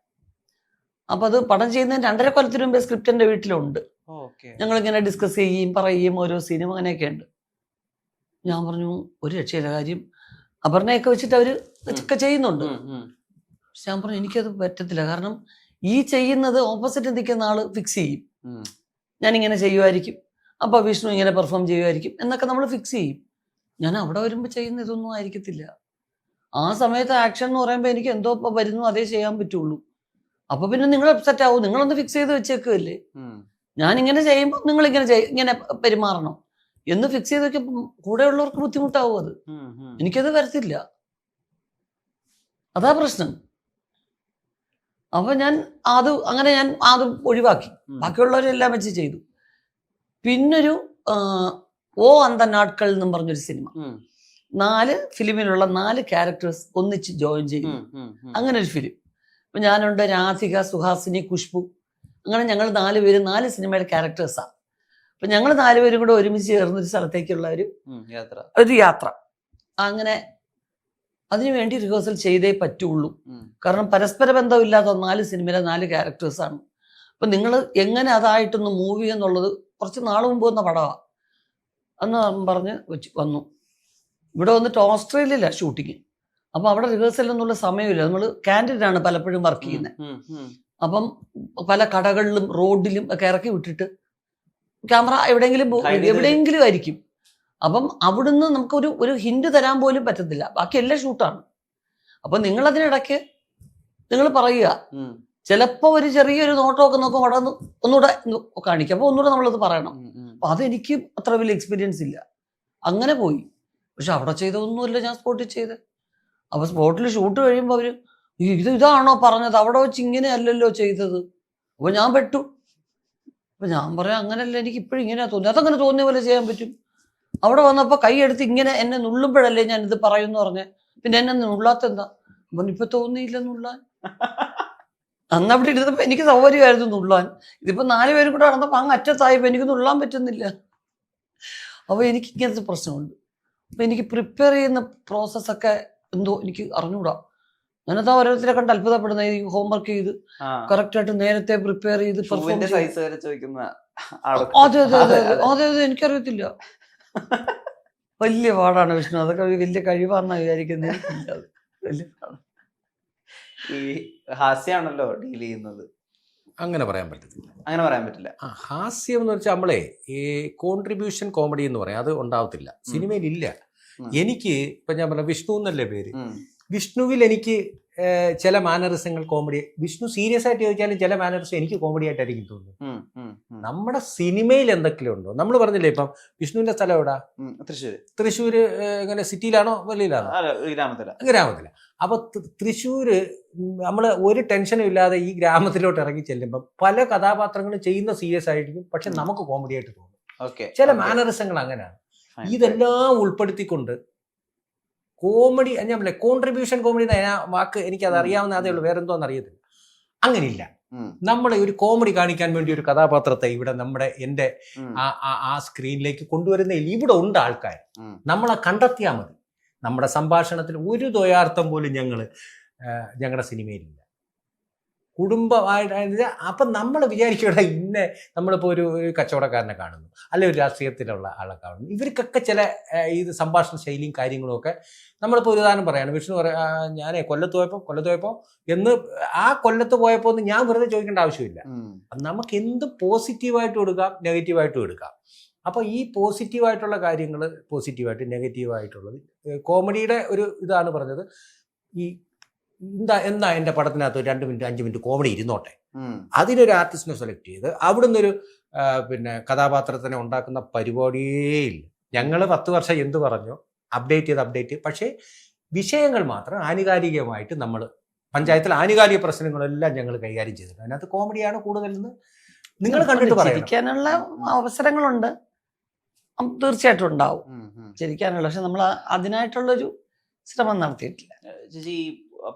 അപ്പൊ അത് പടം ചെയ്യുന്നതിന് 2.5 കൊല്ലത്തിന് മുമ്പേ സ്ക്രിപ്റ്റ് എൻ്റെ വീട്ടിലുണ്ട്. ഞങ്ങളിങ്ങനെ ഡിസ്കസ് പറയുകയും ഓരോ സിനിമ അങ്ങനെയൊക്കെ ഉണ്ട്. ഞാൻ പറഞ്ഞു ഒരു രക്ഷയില്ല, കാര്യം അപർണയൊക്കെ വെച്ചിട്ട് അവര് ഒക്കെ ചെയ്യുന്നുണ്ട്. പക്ഷെ ഞാൻ പറഞ്ഞു എനിക്കത് പറ്റത്തില്ല. കാരണം ഈ ചെയ്യുന്നത് ഓപ്പോസിറ്റ് നിൽക്കുന്ന ആള് ഫിക്സ് ചെയ്യും, ഞാനിങ്ങനെ ചെയ്യുമായിരിക്കും, അപ്പൊ വിഷ്ണു ഇങ്ങനെ പെർഫോം ചെയ്യുമായിരിക്കും എന്നൊക്കെ നമ്മൾ ഫിക്സ് ചെയ്യും. ഞാൻ അവിടെ വരുമ്പോൾ ചെയ്യുന്ന ഇതൊന്നും ആയിരിക്കത്തില്ല. ആ സമയത്ത് ആക്ഷൻ എന്ന് പറയുമ്പോൾ എനിക്ക് എന്തോ ഇപ്പൊ വരുന്നു അതേ ചെയ്യാൻ പറ്റുള്ളൂ. അപ്പൊ പിന്നെ നിങ്ങൾ അപ്സെറ്റ് ആവും. നിങ്ങളൊന്ന് ഫിക്സ് ചെയ്ത് വെച്ചേക്കല്ലേ, ഞാൻ ഇങ്ങനെ ചെയ്യുമ്പോൾ നിങ്ങൾ ഇങ്ങനെ പെരുമാറണം എന്ന് ഫിക്സ് ചെയ്ത് വെക്കുമ്പോൾ കൂടെ ഉള്ളവർക്ക് ബുദ്ധിമുട്ടാവും. അത് എനിക്കത് വരത്തില്ല, അതാ പ്രശ്നം. അപ്പൊ ഞാൻ അത് ഒഴിവാക്കി, ബാക്കിയുള്ളവരെല്ലാം വെച്ച് ചെയ്തു. പിന്നൊരു ഓ അന്ത നാട്കൾ എന്നും പറഞ്ഞൊരു സിനിമ, 4 ഫിലിമിലുള്ള 4 ക്യാരക്ടേഴ്സ് ഒന്നിച്ച് ജോയിൻ ചെയ്തു. അങ്ങനെ ഒരു ഫിലിം. അപ്പൊ ഞാനുണ്ട്, രാധിക, സുഹാസിനി, ഖുഷ്ബു, അങ്ങനെ ഞങ്ങൾ 4 പേര് 4 സിനിമയുടെ ക്യാരക്ടേഴ്സാണ്. അപ്പൊ ഞങ്ങൾ 4 പേരും കൂടെ ഒരുമിച്ച് ചേർന്നൊരു സ്ഥലത്തേക്കുള്ള ഒരു യാത്ര. അങ്ങനെ അതിനുവേണ്ടി റിഹേഴ്സൽ ചെയ്തേ പറ്റുള്ളൂ. കാരണം പരസ്പര ബന്ധമില്ലാത്ത 4 സിനിമയിലെ 4 ക്യാരക്ടേഴ്സാണ്. അപ്പൊ നിങ്ങൾ എങ്ങനെ അതായിട്ടൊന്ന് മൂവ് ചെയ്യുന്നുള്ളത് കുറച്ച് നാൾ മുമ്പ് വന്ന പടമാണ് എന്ന് പറഞ്ഞ് വന്നു. ഇവിടെ വന്നിട്ട് ഓസ്ട്രേലിയയിലാണ് ഷൂട്ടിങ്. അപ്പൊ അവിടെ റിഹേഴ്സൽ എന്നുള്ള സമയമില്ല. നമ്മൾ ക്യാൻറ്റീനാണ് പലപ്പോഴും വർക്ക് ചെയ്യുന്നത്. അപ്പം പല കടകളിലും റോഡിലും ഒക്കെ ഇറക്കി വിട്ടിട്ട് ക്യാമറ എവിടെയെങ്കിലും ആയിരിക്കും. അപ്പം അവിടുന്ന് നമുക്ക് ഒരു ഹിന്റ് തരാൻ പോലും പറ്റത്തില്ല, ബാക്കി എല്ലാം ഷൂട്ടാണ്. അപ്പൊ നിങ്ങൾ അതിനിടയ്ക്ക് നിങ്ങൾ പറയുക ചിലപ്പോൾ ഒരു ചെറിയൊരു നോട്ടമൊക്കെ നോക്കും അവിടെ ഒന്നുകൂടെ കാണിക്കും, അപ്പോൾ ഒന്നുകൂടെ നമ്മളത് പറയണം. അപ്പൊ അതെനിക്ക് അത്ര വലിയ എക്സ്പീരിയൻസ് ഇല്ല, അങ്ങനെ പോയി. പക്ഷെ അവിടെ ചെയ്തതൊന്നുമില്ല, ഞാൻ സ്പോട്ടിൽ ചെയ്ത്. അപ്പൊ സ്പോട്ടിൽ ഷൂട്ട് കഴിയുമ്പോൾ അവര് ഇതാണോ പറഞ്ഞത്, അവിടെ വെച്ച് ഇങ്ങനെ അല്ലല്ലോ ചെയ്തത്. അപ്പൊ ഞാൻ പെട്ടു. അപ്പൊ ഞാൻ പറയാം അങ്ങനെയല്ല, എനിക്ക് ഇപ്പോഴും ഇങ്ങനെയാ തോന്നി. അതങ്ങനെ തോന്നിയ പോലെ ചെയ്യാൻ പറ്റും. അവിടെ വന്നപ്പോ കൈയെടുത്ത് ഇങ്ങനെ എന്നെ നുള്ളുമ്പോഴല്ലേ ഞാൻ ഇത് പറയുമെന്ന് പറഞ്ഞ്, പിന്നെ എന്നെ നുള്ളാത്തെന്താ? അപ്പൊ ഇപ്പൊ തോന്നിയില്ല നുള്ളാൻ. അന്ന് അവിടെ ഇരുന്നപ്പോ എനിക്ക് സൗകര്യമായിരുന്നു നുള്ളാൻ. ഇതിപ്പോ 4 പേരും കൂടെ നടന്നപ്പോ അങ്ങ് അറ്റത്തായപ്പോ എനിക്ക് നുള്ളാൻ പറ്റുന്നില്ല. അപ്പൊ എനിക്ക് ഇങ്ങനത്തെ പ്രശ്നമുണ്ട്. അപ്പൊ എനിക്ക് പ്രിപ്പയർ ചെയ്യുന്ന പ്രോസസ്സൊക്കെ എന്തോ എനിക്ക് അറിഞ്ഞൂടാ. ഞാനതാ ഓരോരുത്തരെ കണ്ട് അത്ഭുതപ്പെടുന്ന, ഈ ഹോംവർക്ക് ചെയ്ത് കറക്റ്റ് ആയിട്ട് നേരത്തെ പ്രിപ്പയർ ചെയ്ത് പെർഫോം ചോദിക്കുന്ന അതെ അതെ അതെ അതെ അതെ എനിക്കറിയത്തില്ല. വലിയ പാടാണ് വിഷ്ണു, അതൊക്കെ വലിയ കഴിവാന്നാ വിചാരിക്കുന്നത്. വലിയ പാടാണ്. ഈ ഹാസ്യാണല്ലോ ഡീൽ ചെയ്യുന്നത്, അങ്ങനെ പറയാൻ പറ്റത്തില്ല. അങ്ങനെ പറയാൻ പറ്റില്ല. ഹാസ്യം എന്ന് വെച്ചാൽ നമ്മളെ ഈ കോൺട്രിബ്യൂഷൻ കോമഡി എന്ന് പറയാം, അത് ഉണ്ടാവത്തില്ല, സിനിമയിലില്ല. എനിക്ക് ഇപ്പൊ ഞാൻ പറഞ്ഞ വിഷ്ണു എന്നല്ലേ പേര്, വിഷ്ണുവിൽ എനിക്ക് ചില മാനറിസങ്ങൾ കോമഡി, വിഷ്ണു സീരിയസ് ആയിട്ട് ചോദിച്ചാലും ചില മാനറിസം എനിക്ക് കോമഡി ആയിട്ടായിരിക്കും തോന്നുന്നു. നമ്മുടെ സിനിമയിൽ എന്തൊക്കെയോ ഉണ്ടോ, നമ്മൾ പറഞ്ഞില്ലേ ഇപ്പം വിഷ്ണുവിന്റെ സ്ഥലം എവിടാ? തൃശ്ശൂര്. ഇങ്ങനെ സിറ്റിയിലാണോ വെളിയിലാണോ? ഗ്രാമത്തില. അപ്പൊ തൃശ്ശൂര് നമ്മൾ ഒരു ടെൻഷനും ഇല്ലാതെ ഈ ഗ്രാമത്തിലോട്ട് ഇറങ്ങി ചെല്ലുമ്പോൾ പല കഥാപാത്രങ്ങളും ചെയ്യുന്ന സീരിയസ് ആയിരിക്കും, പക്ഷെ നമുക്ക് കോമഡി ആയിട്ട് തോന്നും. ചില മാനറിസങ്ങൾ അങ്ങനെയാണ്. ഇതെല്ലാം ഉൾപ്പെടുത്തിക്കൊണ്ട് കോമഡി, ഞാൻ പറയാം കോൺട്രിബ്യൂഷൻ കോമഡി എന്ന വാക്ക് എനിക്കത് അറിയാവുന്ന അതേ ഉള്ളൂ, വേറെ എന്തോന്ന് അറിയത്തില്ല. അങ്ങനെയില്ല. നമ്മളെ ഒരു കോമഡി കാണിക്കാൻ വേണ്ടി ഒരു കഥാപാത്രത്തെ ഇവിടെ എൻ്റെ ആ സ്ക്രീനിലേക്ക് കൊണ്ടുവരുന്നതിൽ ഇവിടെ ഉണ്ട് ആൾക്കാർ. നമ്മളെ കണ്ടെത്തിയാൽ മതി. നമ്മുടെ സംഭാഷണത്തിൽ ഒരു ദ്വയാർത്ഥം പോലും ഞങ്ങളുടെ സിനിമയിലില്ല. കുടുംബമായിട്ട് അപ്പം നമ്മൾ വിചാരിക്കുക ഇന്ന നമ്മളിപ്പോൾ ഒരു കച്ചവടക്കാരനെ കാണുന്നു, അല്ലെ ഒരു രാഷ്ട്രീയത്തിലുള്ള ആളെ കാണുന്നു, ഇവർക്കൊക്കെ ചില ഇത് സംഭാഷണ ശൈലിയും കാര്യങ്ങളും ഒക്കെ. നമ്മളിപ്പോൾ ഒരു ഉദാഹരണം പറയാണ്, വിഷ്ണു ഞാൻ കൊല്ലത്ത് പോയപ്പോൾ എന്ന് ആ കൊല്ലത്ത് പോയപ്പോൾ എന്ന് ഞാൻ വെറുതെ ചോദിക്കേണ്ട ആവശ്യമില്ല. നമുക്ക് എന്ത് പോസിറ്റീവായിട്ടും എടുക്കാം, നെഗറ്റീവായിട്ടും എടുക്കാം. അപ്പോൾ ഈ പോസിറ്റീവായിട്ടുള്ള കാര്യങ്ങൾ പോസിറ്റീവായിട്ട്, നെഗറ്റീവായിട്ടുള്ളത് കോമഡിയുടെ ഒരു ഇതാണ് പറഞ്ഞത്. ഈ എന്താ എൻ്റെ പടത്തിനകത്ത് 2 മിനിറ്റ് 5 മിനിറ്റ് കോമഡി ഇരുന്നോട്ടെ, അതിനൊരു ആർട്ടിസ്റ്റിനെ സെലക്ട് ചെയ്ത് അവിടുന്ന് ഒരു കഥാപാത്രത്തിനെ ഉണ്ടാക്കുന്ന പരിപാടിയേ ഇല്ല. ഞങ്ങൾ 10 വർഷം എന്ത് പറഞ്ഞോ അപ്ഡേറ്റ്, പക്ഷേ വിഷയങ്ങൾ മാത്രം ആനുകാലികമായിട്ട് നമ്മൾ പഞ്ചായത്തിൽ ആനുകാലിക പ്രശ്നങ്ങളെല്ലാം ഞങ്ങൾ കൈകാര്യം ചെയ്തിട്ടുണ്ട്. അതിനകത്ത് കോമഡിയാണ് കൂടുതലെന്ന് നിങ്ങൾ കണ്ടിട്ട് പറയാം. ചിരിക്കാനുള്ള അവസരങ്ങളുണ്ട്, തീർച്ചയായിട്ടും ഉണ്ടാവും ചിരിക്കാനുള്ള. പക്ഷെ നമ്മൾ അതിനായിട്ടുള്ളൊരു ശ്രമം നടത്തിയിട്ടില്ല. ചേച്ചി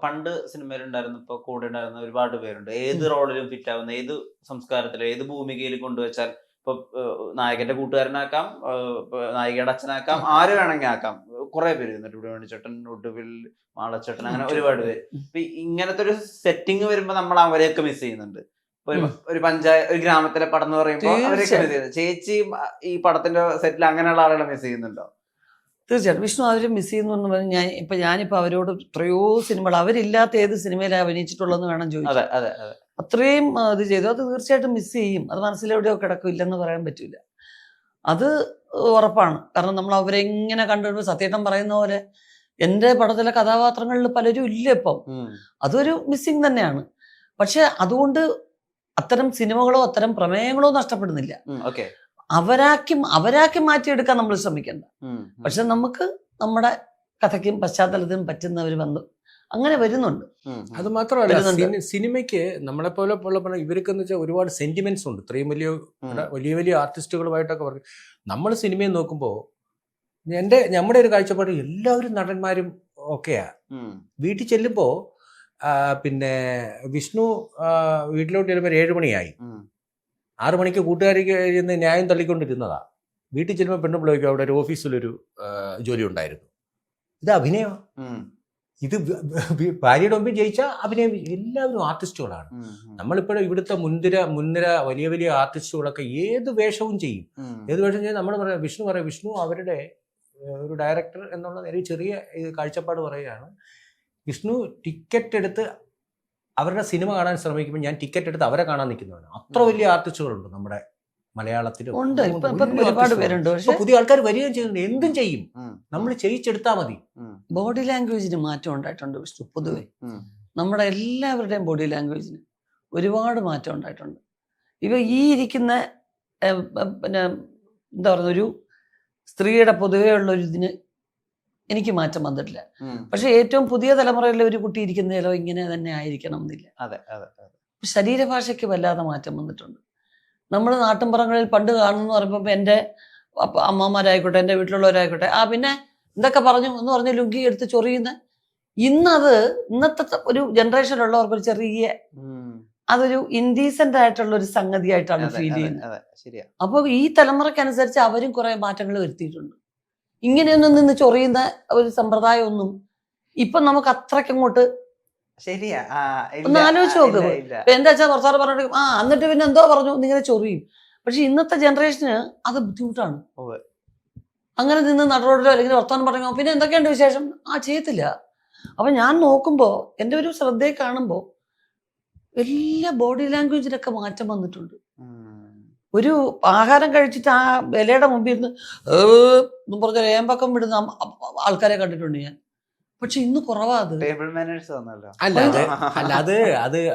പണ്ട് സിനിമയിലുണ്ടായിരുന്നപ്പോ കൂടെ ഉണ്ടായിരുന്ന ഒരുപാട് പേരുണ്ട്, ഏത് റോളിലും ഫിറ്റ് ആവുന്ന, ഏത് സംസ്കാരത്തിലും ഏത് ഭൂമികയിൽ കൊണ്ടുവച്ചാൽ ഇപ്പൊ നായകന്റെ കൂട്ടുകാരനാക്കാം, നായികയുടെ അച്ഛനാക്കാം, ആര് വേണമെങ്കിൽ ആക്കാം. കുറെ പേര് ഇരുന്നിട്ട് വേണിച്ചേട്ടൻ, ഒടുവിൽ മാളച്ചേട്ടൻ, അങ്ങനെ ഒരുപാട് പേര്. ഇപ്പൊ ഇങ്ങനത്തെ ഒരു സെറ്റിംഗ് വരുമ്പോ നമ്മൾ അവരെയൊക്കെ മിസ് ചെയ്യുന്നുണ്ട്. ഒരു ഒരു ഗ്രാമത്തിലെ പടം എന്ന് പറയുമ്പോൾ അവരെയൊക്കെ മിസ് ചെയ്യുന്നത്. ചേച്ചി ഈ പടത്തിന്റെ സെറ്റിൽ അങ്ങനെയുള്ള ആളുകളെ മിസ് ചെയ്യുന്നുണ്ടോ? തീർച്ചയായിട്ടും വിഷ്ണു അവർ മിസ് ചെയ്യുന്നു എന്ന് പറഞ്ഞാൽ ഞാനിപ്പോൾ അവരോട് എത്രയോ സിനിമകൾ അവരില്ലാത്ത ഏത് സിനിമയിലാണ് അഭിനയിച്ചിട്ടുള്ളതെന്ന് വേണം ചോദിച്ചാൽ. അത്രയും ഇത് ചെയ്തു. അത് തീർച്ചയായിട്ടും മിസ് ചെയ്യും. അത് മനസ്സിലെവിടെയോ കിടക്കും, ഇല്ലെന്ന് പറയാൻ പറ്റില്ല. അത് ഉറപ്പാണ്. കാരണം നമ്മൾ അവരെങ്ങനെ കണ്ടുവരുമ്പോൾ സത്യേട്ടൻ പറയുന്ന പോലെ എൻ്റെ പടത്തിലെ കഥാപാത്രങ്ങളിൽ പലരും ഇല്ല ഇപ്പം. അതൊരു മിസ്സിങ് തന്നെയാണ്. പക്ഷെ അതുകൊണ്ട് അത്തരം സിനിമകളോ അത്തരം പ്രമേയങ്ങളോ നഷ്ടപ്പെടുന്നില്ല. അവരാക്കി മാറ്റിയെടുക്കാൻ നമ്മൾ ശ്രമിക്കണ്ട. പക്ഷെ നമുക്ക് നമ്മുടെ കഥയ്ക്കും പശ്ചാത്തലത്തിനും പറ്റുന്നവർ വന്ന് അങ്ങനെ വരുന്നുണ്ട്. അത് മാത്രമല്ല സിനിമയ്ക്ക് നമ്മളെ പോലെ ഇവർക്കെന്ന് വെച്ചാൽ ഒരുപാട് സെന്റിമെന്റ്സ് ഉണ്ട്. ഇത്രയും വലിയ ആർട്ടിസ്റ്റുകളുമായിട്ടൊക്കെ പറഞ്ഞു നമ്മൾ സിനിമയെ നോക്കുമ്പോൾ നമ്മുടെ ഒരു കാഴ്ചപ്പാട് എല്ലാവരും നടന്മാരും ഒക്കെയാ. വീട്ടിൽ ചെല്ലുമ്പോ വിഷ്ണു വീട്ടിലോട്ട് ചെല്ലുമ്പോൾ 7 മണിയായി. 6 മണിക്ക് കൂട്ടുകാരിക്ക് ഇരുന്ന് ന്യായം തള്ളിക്കൊണ്ടിരുന്നതാ. വീട്ടിൽ ചെല്ലുമ്പോൾ പെണ്ണുപിള്ളേക്കും അവിടെ ഒരു ഓഫീസിലൊരു ജോലി ഉണ്ടായിരുന്നു. ഇത് അഭിനയം. ഇത് ഭാര്യയുടെ മുമ്പിൽ ജയിച്ച അഭിനയം. എല്ലാവരും ആർട്ടിസ്റ്റുകളാണ്. നമ്മളിപ്പോഴും ഇവിടുത്തെ മുൻനിര വലിയ ആർട്ടിസ്റ്റുകളൊക്കെ ഏത് വേഷവും ചെയ്യും. നമ്മൾ പറയാം വിഷ്ണു അവരുടെ ഒരു ഡയറക്ടർ എന്നുള്ള ഒരു ചെറിയ കാഴ്ചപ്പാട് പറയുകയാണ്. വിഷ്ണു ടിക്കറ്റ് എടുത്ത് അവരുടെ സിനിമ കാണാൻ ശ്രമിക്കുമ്പോൾ ഞാൻ ടിക്കറ്റ് എടുത്ത് അവരെ കാണാൻ നിൽക്കുന്നവരാണ്. അത്ര വലിയ ആർട്ടിസ്റ്റുകളുണ്ട് നമ്മുടെ മലയാളത്തിലും. ഒരുപാട് പേരുണ്ട്. പക്ഷെ പുതിയ ആൾക്കാർ വരികയും ചെയ്യുന്നുണ്ട്. എന്തും ചെയ്യും, നമ്മൾ ചെയ്യിച്ചെടുത്താൽ മതി. ബോഡി ലാംഗ്വേജിന് മാറ്റം ഉണ്ടായിട്ടുണ്ട് വിഷ്ണു. പൊതുവെ നമ്മുടെ എല്ലാവരുടെയും ബോഡി ലാംഗ്വേജിന് ഒരുപാട് മാറ്റം ഉണ്ടായിട്ടുണ്ട്. ഇവ ഈ ഇരിക്കുന്ന പിന്നെ എന്താ പറയുക, ഒരു സ്ത്രീയുടെ പൊതുവേ ഉള്ള ഒരു ഇതിന് എനിക്ക് മാറ്റം വന്നിട്ടില്ല. പക്ഷെ ഏറ്റവും പുതിയ തലമുറയിലെ ഒരു കുട്ടി ഇരിക്കുന്നതിലോ ഇങ്ങനെ തന്നെ ആയിരിക്കണം എന്നില്ല. ശരീരഭാഷയ്ക്ക് വല്ലാതെ മാറ്റം വന്നിട്ടുണ്ട്. നമ്മൾ നാട്ടിൻപുറങ്ങളിൽ പണ്ട് കാണുന്നു പറയുമ്പോൾ എൻ്റെ അമ്മമാരായിക്കോട്ടെ, എൻ്റെ വീട്ടിലുള്ളവരായിക്കോട്ടെ, പിന്നെ എന്തൊക്കെ പറഞ്ഞു എന്ന് പറഞ്ഞ് ലുങ്കി എടുത്ത് ചൊറിയുന്ന, ഇന്നത്തെ ഒരു ജനറേഷനിലുള്ളവർക്ക് ഒരു ചെറിയ അതൊരു ഇൻഡീസെന്റ് ആയിട്ടുള്ള ഒരു സംഗതിയായിട്ടാണ് ഫീൽ ചെയ്യുന്നത്. അപ്പോൾ ഈ തലമുറയ്ക്കനുസരിച്ച് അവരും കുറെ മാറ്റങ്ങൾ വരുത്തിയിട്ടുണ്ട്. ഇങ്ങനെയൊന്നും നിന്ന് ചൊറിയുന്ന ഒരു സമ്പ്രദായം ഒന്നും ഇപ്പൊ നമുക്ക് അത്രയ്ക്കങ്ങോട്ട് ശരിയാ. ഒന്ന് ആലോചിച്ച് നോക്ക്. എന്റെ അച്ഛൻ കുറച്ചാറ് പറഞ്ഞിട്ട് എന്നിട്ട് പിന്നെ എന്തോ പറഞ്ഞു എന്നിങ്ങനെ ചൊറിയും. പക്ഷെ ഇന്നത്തെ ജനറേഷന് അത് ബുദ്ധിമുട്ടാണ്. അങ്ങനെ നിന്ന് നടുറോഡിലോ അല്ലെങ്കിൽ വർത്തമാനം പറയുമ്പോൾ പിന്നെ എന്തൊക്കെയുണ്ട് വിശേഷം ചെയ്യത്തില്ല. അപ്പൊ ഞാൻ നോക്കുമ്പോ എൻ്റെ ഒരു ശ്രദ്ധയെ കാണുമ്പോ എല്ലാ ബോഡി ലാംഗ്വേജിലൊക്കെ മാറ്റം വന്നിട്ടുണ്ട്. ഒരു ആഹാരം കഴിച്ചിട്ട് ആ ഇലയുടെ മുമ്പിൽ നിന്ന് പറഞ്ഞ ഏമ്പക്കം വിടുന്ന ആൾക്കാരെ കണ്ടിട്ടുണ്ട് ഞാൻ. പക്ഷെ ഇന്ന് കുറവാ അത്.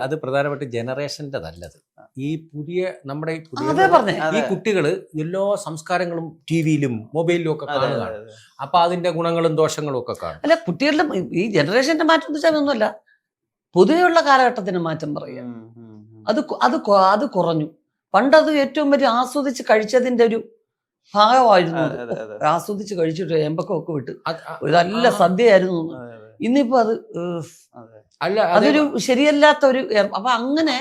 അത് പ്രധാനപ്പെട്ട ജനറേഷന്റെ നല്ലത്. ഈ പുതിയ നമ്മുടെ ഈ കുട്ടികള് എല്ലാ സംസ്കാരങ്ങളും ടിവിയിലും മൊബൈലിലും ഒക്കെ കാണുകയാണ്. അപ്പൊ അതിന്റെ ഗുണങ്ങളും ദോഷങ്ങളും ഒക്കെ കാണും. അല്ല, കുട്ടികളുടെ ഈ ജനറേഷന്റെ മാറ്റം എന്ന് വെച്ചാൽ ഒന്നുമല്ല, പൊതുവെയുള്ള കാലഘട്ടത്തിന് മാറ്റം പറയുക. അത് കുറഞ്ഞു. പണ്ടത് ഏറ്റവും വലിയ ആസ്വദിച്ച് കഴിച്ചതിന്റെ ഒരു ഭാഗമായിരുന്നു. ആസ്വദിച്ച് കഴിച്ചിട്ട് എമ്പക്കൊക്കെ വിട്ട് ഒരു നല്ല സദ്യയായിരുന്നു. ഇന്നിപ്പോ അതൊരു ശരിയല്ലാത്ത ഒരു. അപ്പൊ അങ്ങനെ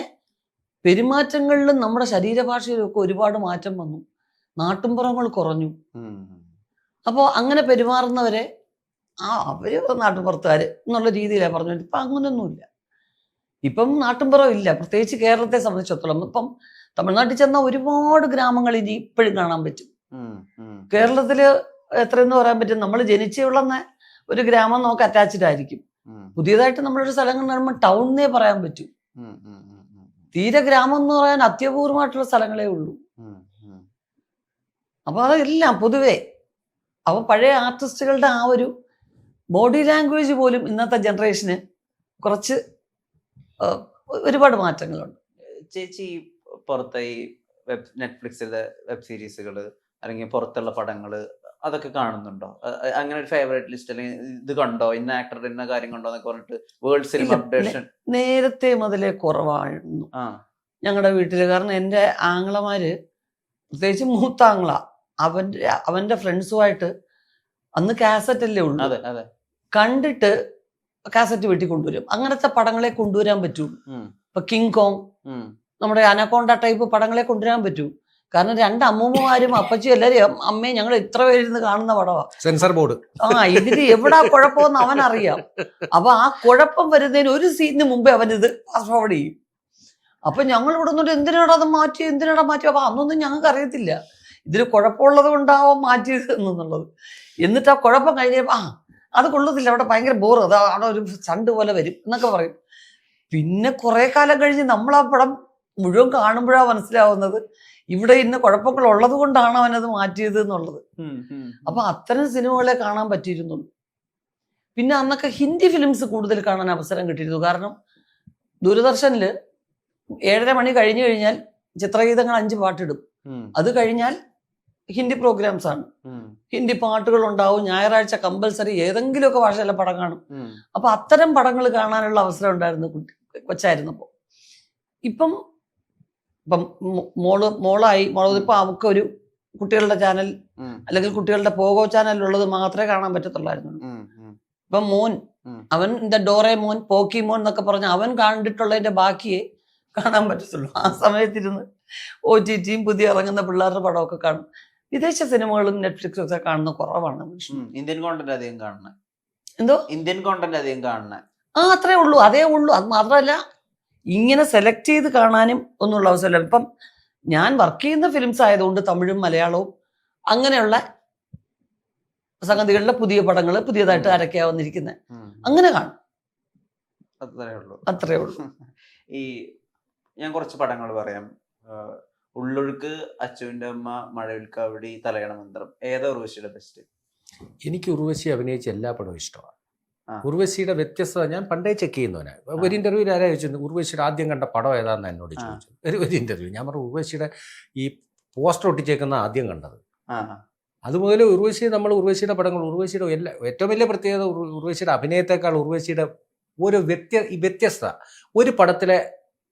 പെരുമാറ്റങ്ങളിലും നമ്മുടെ ശരീരഭാഷയിലും ഒക്കെ ഒരുപാട് മാറ്റം വന്നു. നാട്ടിൻപുറങ്ങൾ കുറഞ്ഞു. അപ്പോൾ അങ്ങനെ പെരുമാറുന്നവരെ അവര് നാട്ടിൻപുറത്തുകാര് എന്നുള്ള രീതിയിലാണ് പറഞ്ഞു. ഇപ്പൊ അങ്ങനെയൊന്നുമില്ല. ഇപ്പം നാട്ടിൻപുറം ഇല്ല, പ്രത്യേകിച്ച് കേരളത്തെ സംബന്ധിച്ചിടത്തോളം. ഇപ്പം തമിഴ്നാട്ടിൽ ചെന്ന ഒരുപാട് ഗ്രാമങ്ങൾ ഇനി ഇപ്പോഴും കാണാൻ പറ്റും. കേരളത്തില് എത്രയെന്ന് പറയാൻ പറ്റും. നമ്മൾ ജനിച്ചുള്ള ഒരു ഗ്രാമം നമുക്ക് അറ്റാച്ച്ഡ് ആയിരിക്കും. പുതിയതായിട്ട് നമ്മളൊരു സ്ഥലം കാണുമ്പോൾ ടൗണിനെ പറയാൻ പറ്റും. തീരെ ഗ്രാമം എന്ന് പറയാൻ അത്യപൂർവമായിട്ടുള്ള സ്ഥലങ്ങളേ ഉള്ളൂ. അപ്പൊ അതെല്ലാം പൊതുവേ അപ്പൊ പഴയ ആർട്ടിസ്റ്റുകളുടെ ആ ഒരു ബോഡി ലാംഗ്വേജ് പോലും ഇന്നത്തെ ജനറേഷന് കുറച്ച് ഒരുപാട് മാറ്റങ്ങളുണ്ട്. ചേച്ചി പുറത്തെ ഈ നെറ്റ്ഫ്ലിക്സിലെ വെബ് സീരീസുകള് അല്ലെങ്കിൽ പുറത്തുള്ള പടങ്ങള് അതൊക്കെ കാണുന്നുണ്ടോ? അങ്ങനെ ഒരു ഫേവറേറ്റ് ലിസ്റ്റ് അല്ലെങ്കിൽ ഇത് കണ്ടോ, ഇന്ന ആക്ടർ ഇന്ന കാര്യം കണ്ടോ എന്നൊക്കെ പറഞ്ഞിട്ട് വേൾഡ് സിനിമ അപ്ഡേഷൻ നേരത്തെ മുതലേ കുറവായിരുന്നു ഞങ്ങളുടെ വീട്ടില്. കാരണം എൻ്റെ ആങ്ങളമാര്, പ്രത്യേകിച്ച് മൂത്ത ആങ്ങള, അവന്റെ ഫ്രണ്ട്സുമായിട്ട് അന്ന് കാസറ്റ് അല്ലേ ഉള്ളൂ, കണ്ടിട്ട് കാസറ്റ് വീട്ടിൽ കൊണ്ടുവരും. അങ്ങനത്തെ പടങ്ങളെ കൊണ്ടുവരാൻ പറ്റൂ. ഇപ്പൊ കിങ് കോങ്, നമ്മുടെ അനക്കോണ്ട ടൈപ്പ് പടങ്ങളെ കൊണ്ടുവരാൻ പറ്റൂ. കാരണം രണ്ട് അമ്മൂമ്മമാരും അപ്പച്ചിയും എല്ലാരും അമ്മയും ഞങ്ങൾ ഇത്ര പേരിരുന്ന് കാണുന്ന പടമാണ്. Censor board. ഇതിന് എവിടാ കുഴപ്പമെന്ന് അവനറിയാം. അപ്പൊ ആ കുഴപ്പം വരുന്നതിന് ഒരു സീനിന് മുമ്പേ അവനിത് ഫാസ്റ്റ് ഫോർവേഡ് ചെയ്യും. അപ്പൊ ഞങ്ങൾ ഇവിടെ നിന്നിട്ട് എന്തിനാടാ മാറ്റി. അപ്പൊ അന്നൊന്നും ഞങ്ങൾക്ക് അറിയത്തില്ല ഇതിന് കുഴപ്പമുള്ളത് കൊണ്ടാവാൻ മാറ്റിയത് എന്നുള്ളത്. എന്നിട്ട് ആ കുഴപ്പം കഴിഞ്ഞപ്പോ അത് കൊള്ളത്തില്ല, അവിടെ ഭയങ്കര ബോറ്, അത് അവിടെ ഒരു ചണ്ട് പോലെ വരും എന്നൊക്കെ പറയും. പിന്നെ കുറെ കാലം കഴിഞ്ഞ് നമ്മൾ ആ പടം മുഴുവൻ കാണുമ്പോഴാണ് മനസ്സിലാവുന്നത് ഇവിടെ ഇന്ന കുഴപ്പങ്ങൾ ഉള്ളത് കൊണ്ടാണ് അവനത് മാറ്റിയത് എന്നുള്ളത്. അപ്പൊ അത്തരം സിനിമകളെ കാണാൻ പറ്റിയിരുന്നുള്ളൂ. പിന്നെ അന്നൊക്കെ ഹിന്ദി ഫിലിംസ് കൂടുതൽ കാണാൻ അവസരം കിട്ടിയിരുന്നു. കാരണം ദൂരദർശനില് 7:30 മണി കഴിഞ്ഞു കഴിഞ്ഞാൽ ചിത്രഗീതങ്ങൾ 5 പാട്ടിടും. അത് കഴിഞ്ഞാൽ ഹിന്ദി പ്രോഗ്രാംസ് ആണ്, ഹിന്ദി പാട്ടുകൾ ഉണ്ടാവും. ഞായറാഴ്ച കമ്പൽസറി ഏതെങ്കിലുമൊക്കെ ഭാഷയിലെ പടം കാണും. അപ്പൊ അത്തരം പടങ്ങൾ കാണാനുള്ള അവസരം ഉണ്ടായിരുന്നു കൊച്ചായിരുന്നപ്പോ. ഇപ്പം മോളായി ഇപ്പൊ അവർക്ക് ഒരു കുട്ടികളുടെ ചാനൽ അല്ലെങ്കിൽ കുട്ടികളുടെ പോഗോ ചാനൽ ഉള്ളത് മാത്രമേ കാണാൻ പറ്റത്തുള്ളായിരുന്നു. ഇപ്പൊ മോൻ അവൻ എന്താ ഡോറേമോൻ, പോക്കിമോൻ എന്നൊക്കെ പറഞ്ഞ അവൻ കണ്ടിട്ടുള്ളതിന്റെ ബാക്കിയെ കാണാൻ പറ്റത്തുള്ളൂ. ആ സമയത്തിരുന്ന് OTT പുതിയ ഇറങ്ങുന്ന പിള്ളേരുടെ പടമൊക്കെ കാണും. വിദേശ സിനിമകളും നെറ്റ്ഫ്ലിക്സും ഒക്കെ കാണുന്ന കുറവാണ്. ഇന്ത്യൻ കോണ്ടന്റ് അധികം കാണുന്നത്. എന്തോ ഇന്ത്യൻ കോണ്ടന്റ് അധികം കാണുന്നത് അത്രേ ഉള്ളൂ, അതേ ഉള്ളൂ. അത് മാത്രമല്ല ഇങ്ങനെ സെലക്ട് ചെയ്ത് കാണാനും ഒന്നുള്ള അവസരമില്ല. ഇപ്പം ഞാൻ വർക്ക് ചെയ്യുന്ന ഫിലിംസ് ആയതുകൊണ്ട് തമിഴും മലയാളവും അങ്ങനെയുള്ള സംഗതികളിലെ പുതിയ പടങ്ങൾ പുതിയതായിട്ട് ആരൊക്കെയാ വന്നിരിക്കുന്നത് അങ്ങനെ കാണും. അത്രേ ഉള്ളൂ. ഈ ഞാൻ കുറച്ച് പടങ്ങൾ പറയാം. ഉള്ളൊഴുക്ക്, അച്ചുവിന്റെ അമ്മ, മഴവിൽക്കാവടി, തലയണ മന്ത്രം. ഏതാ ഉർവശിയുടെ ബെസ്റ്റ്? എനിക്ക് ഉർവശി അഭിനയിച്ച എല്ലാ പടവും ഇഷ്ടമാണ്. ഉർവശിയുടെ വ്യത്യസ്തത ഞാൻ പണ്ടേ ചെക്ക് ചെയ്യുന്നവനാണ്. ഒരു ഇന്റർവ്യൂവിൽ ആരാ ചോദിച്ചിട്ടുണ്ട് ഉർവശിയുടെ ആദ്യം കണ്ട പടം ഏതാണെന്ന് എന്നോട് ചോദിച്ചത്. ഒരു ഇന്റർവ്യൂ ഞാൻ പറഞ്ഞു ഉർവശിയുടെ ഈ പോസ്റ്റർ ഒട്ടിച്ചേക്കുന്ന ആദ്യം കണ്ടത്. അതുമുതൽ ഉർവശിയുടെ പടങ്ങൾ ഉർവശിയുടെ ഏറ്റവും വലിയ പ്രത്യേകത ഉർവശിയുടെ അഭിനയത്തെക്കാൾ ഉർവശിയുടെ ഒരു വ്യത്യസ്തത ഒരു പടത്തിലെ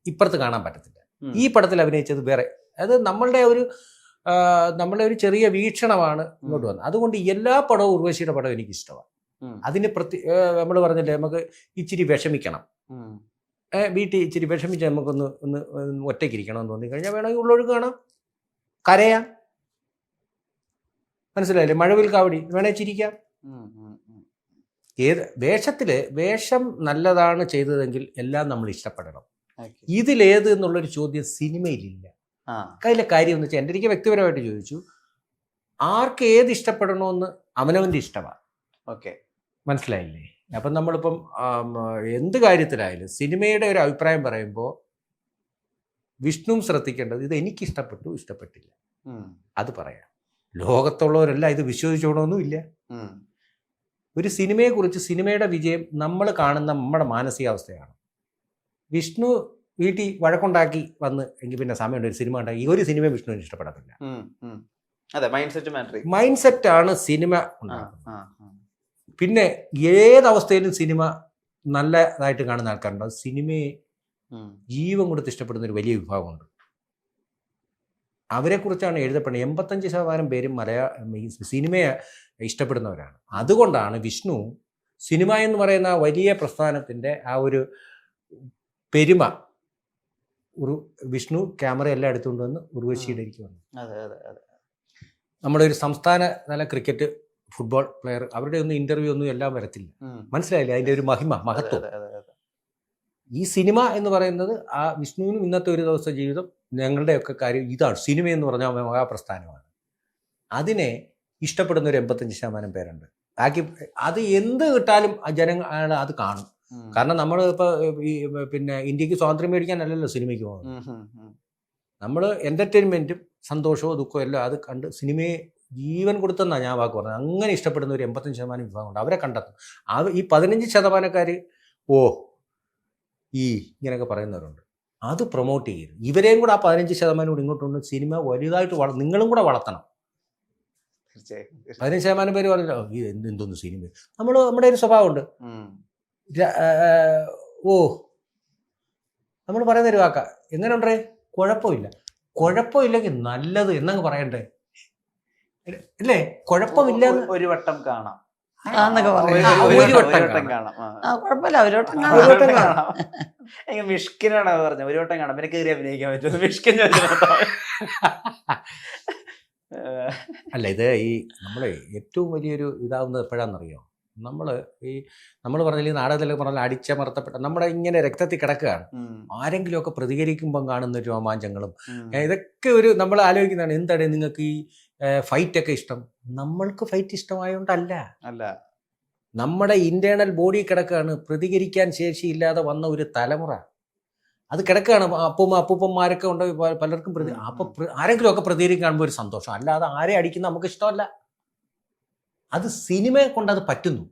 ഇപ്പുറത്ത് കാണാൻ പറ്റത്തില്ല. ഈ പടത്തിൽ അഭിനയിച്ചത് വേറെ. അത് നമ്മളുടെ ഒരു ചെറിയ വീക്ഷണമാണ് ഇങ്ങോട്ട് വന്നത്. അതുകൊണ്ട് എല്ലാ പടവും ഉർവശിയുടെ പടം എനിക്ക് ഇഷ്ടമാണ്. അതിന് നമ്മൾ പറഞ്ഞില്ലേ നമുക്ക് ഇച്ചിരി വിഷമിക്കണം, വീട്ടിൽ ഇച്ചിരി വിഷമിച്ച് നമുക്കൊന്ന് ഒറ്റയ്ക്കിരിക്കണമെന്ന് തോന്നി കഴിഞ്ഞാൽ വേണമെങ്കിൽ ഉള്ളൊഴുക്ക് കാണാം, കരയാം, മനസ്സിലായില്ലേ, മഴവിൽ കാവടി വേണേ ചിരിക്കാം. വേഷം നല്ലതാണ് ചെയ്തതെങ്കിൽ എല്ലാം നമ്മൾ ഇഷ്ടപ്പെടണം. ഇതിലേത് എന്നുള്ളൊരു ചോദ്യം സിനിമയിലില്ല. കയ്യിലെ കാര്യം എന്ന് വെച്ചാൽ എൻ്റെ എനിക്ക് വ്യക്തിപരമായിട്ട് ചോദിച്ചു, ആർക്ക് ഏത് ഇഷ്ടപ്പെടണമെന്ന് അവനവൻ്റെ ഇഷ്ടമാണ്. ഓക്കെ, മനസ്സിലായില്ലേ? അപ്പം നമ്മളിപ്പം എന്ത് കാര്യത്തിലായാലും സിനിമയുടെ ഒരു അഭിപ്രായം പറയുമ്പോൾ വിഷ്ണുവും ശ്രദ്ധിക്കേണ്ടത് ഇത് എനിക്ക് ഇഷ്ടപ്പെട്ടു ഇഷ്ടപ്പെട്ടില്ല അത് പറയാം. ലോകത്തുള്ളവരെല്ലാം ഇത് വിശ്വസിച്ചോണമെന്നുമില്ല. ഒരു സിനിമയെക്കുറിച്ച് സിനിമയുടെ വിജയം നമ്മൾ കാണുന്ന നമ്മുടെ മാനസികാവസ്ഥയാണ്. വിഷ്ണു വീട്ടിൽ വഴക്കുണ്ടാക്കി വന്ന് എങ്കിൽ പിന്നെ സമയമുണ്ട് ഒരു സിനിമ ഉണ്ടാക്കി ഒരു സിനിമ വിഷ്ണുവിന് ഇഷ്ടപ്പെടത്തില്ല. മൈൻഡ് സെറ്റാണ് സിനിമ ഉണ്ടാക്കുന്നത്. പിന്നെ ഏതവസ്ഥയിലും സിനിമ നല്ലതായിട്ട് കാണുന്ന ആൾക്കാരുണ്ട്. അത് സിനിമയെ ജീവൻ കൊടുത്ത് ഇഷ്ടപ്പെടുന്ന ഒരു വലിയ വിഭാഗമുണ്ട്. അവരെക്കുറിച്ചാണ് എഴുതപ്പെടുന്നത്. 85% പേരും സിനിമയെ ഇഷ്ടപ്പെടുന്നവരാണ്. അതുകൊണ്ടാണ് വിഷ്ണു സിനിമ എന്ന് പറയുന്ന വലിയ പ്രസ്ഥാനത്തിൻ്റെ ആ ഒരു പെരുമ വിഷ്ണു ക്യാമറ എല്ലാം എടുത്തുകൊണ്ട് വന്ന് ഉർവശിയുടെ വന്നു. നമ്മുടെ ഒരു സംസ്ഥാന തല ക്രിക്കറ്റ് ഫുട്ബോൾ പ്ലെയർ അവരുടെ ഒന്നും ഇന്റർവ്യൂ ഒന്നും എല്ലാം വരത്തില്ല. മനസ്സിലായില്ലേ അതിൻ്റെ ഒരു മഹത്വം. ഈ സിനിമ എന്ന് പറയുന്നത് ആ വിഷ്ണുവിനും ഇന്നത്തെ ഒരു ദിവസത്തെ ജീവിതം ഞങ്ങളുടെയൊക്കെ കാര്യം ഇതാണ്. സിനിമ എന്ന് പറഞ്ഞാൽ മഹാപ്രസ്ഥാനമാണ്. അതിനെ ഇഷ്ടപ്പെടുന്ന ഒരു 85% പേരുണ്ട്. ബാക്കി അത് എന്ത് കിട്ടാലും ജനങ്ങൾ അത് കാണും. കാരണം നമ്മൾ ഇപ്പോൾ ഈ പിന്നെ ഇന്ത്യക്ക് സ്വാതന്ത്ര്യം മേടിക്കാനല്ലല്ലോ സിനിമയ്ക്ക് പോകുന്നത്. നമ്മൾ എൻ്റർടൈൻമെൻറ്റും സന്തോഷവും ദുഃഖവും എല്ലാം അത് കണ്ട് സിനിമയെ ജീവൻ കൊടുത്തെന്നാണ് ഞാൻ വാക്ക് പറഞ്ഞത്. അങ്ങനെ ഇഷ്ടപ്പെടുന്ന ഒരു 85% വിഭാഗമുണ്ട്. അവരെ കണ്ടെത്തും. ഈ 15% ഇങ്ങനെയൊക്കെ പറയുന്നവരുണ്ട്. അത് പ്രൊമോട്ട് ചെയ്യരുത്. ഇവരെയും കൂടെ ആ 15% കൂടി ഇങ്ങോട്ടുണ്ട് സിനിമ വലുതായിട്ട് നിങ്ങളും കൂടെ വളർത്തണം. 15% പേര് പറഞ്ഞില്ല എന്തോന്ന് സിനിമ. നമ്മുടെ ഒരു സ്വഭാവമുണ്ട്. നമ്മൾ പറയുന്നൊരു വാക്ക എങ്ങനെ ഉണ്ടേ കുഴപ്പമില്ലെങ്കിൽ നല്ലത് എന്നങ്ങ് പറയണ്ടേ അല്ലേ? കുഴപ്പമില്ല ഒരു വട്ടം കാണാം, മിഷ്കിനാണ് പറഞ്ഞത് ഒരു വട്ടം കാണാം പിന്നെ കയറി അഭിനയിക്കാൻ പറ്റും. മിഷ്കിൻ അല്ല, ഇത് നമ്മളെ ഏറ്റവും വലിയൊരു ഇതാവുന്നത് എപ്പോഴാണെന്നറിയോ? നമ്മൾ പറഞ്ഞില്ല നാടകത്തിലൊക്കെ പറഞ്ഞാൽ അടിച്ചമർത്തപ്പെട്ട നമ്മുടെ ഇങ്ങനെ രക്തത്തിൽ കിടക്കുകയാണ്. ആരെങ്കിലുമൊക്കെ പ്രതികരിക്കുമ്പം കാണുന്ന രോമാഞ്ചങ്ങളും ഇതൊക്കെ നമ്മൾ ആലോചിക്കുന്നതാണ്. എന്താണ് നിങ്ങൾക്ക് ഈ ഫൈറ്റൊക്കെ ഇഷ്ടം? നമ്മൾക്ക് ഫൈറ്റ് ഇഷ്ടമായോണ്ടല്ല, നമ്മുടെ ഇന്റേണൽ ബോഡി കിടക്കുകയാണ്. പ്രതികരിക്കാൻ ശേഷിയില്ലാതെ വന്ന ഒരു തലമുറ അത് കിടക്കുകയാണ്. അപ്പൂപ്പന്മാരൊക്കെ ഉണ്ട് പലർക്കും. ആരെങ്കിലും ഒക്കെ പ്രതികരിക്കാൻ കാണുമ്പോൾ ഒരു സന്തോഷം, അല്ലാതെ ആരെ അടിക്കുന്ന നമുക്ക് ഇഷ്ടമല്ല. അത് സിനിമയെ കൊണ്ട് അത് പറ്റുന്നു.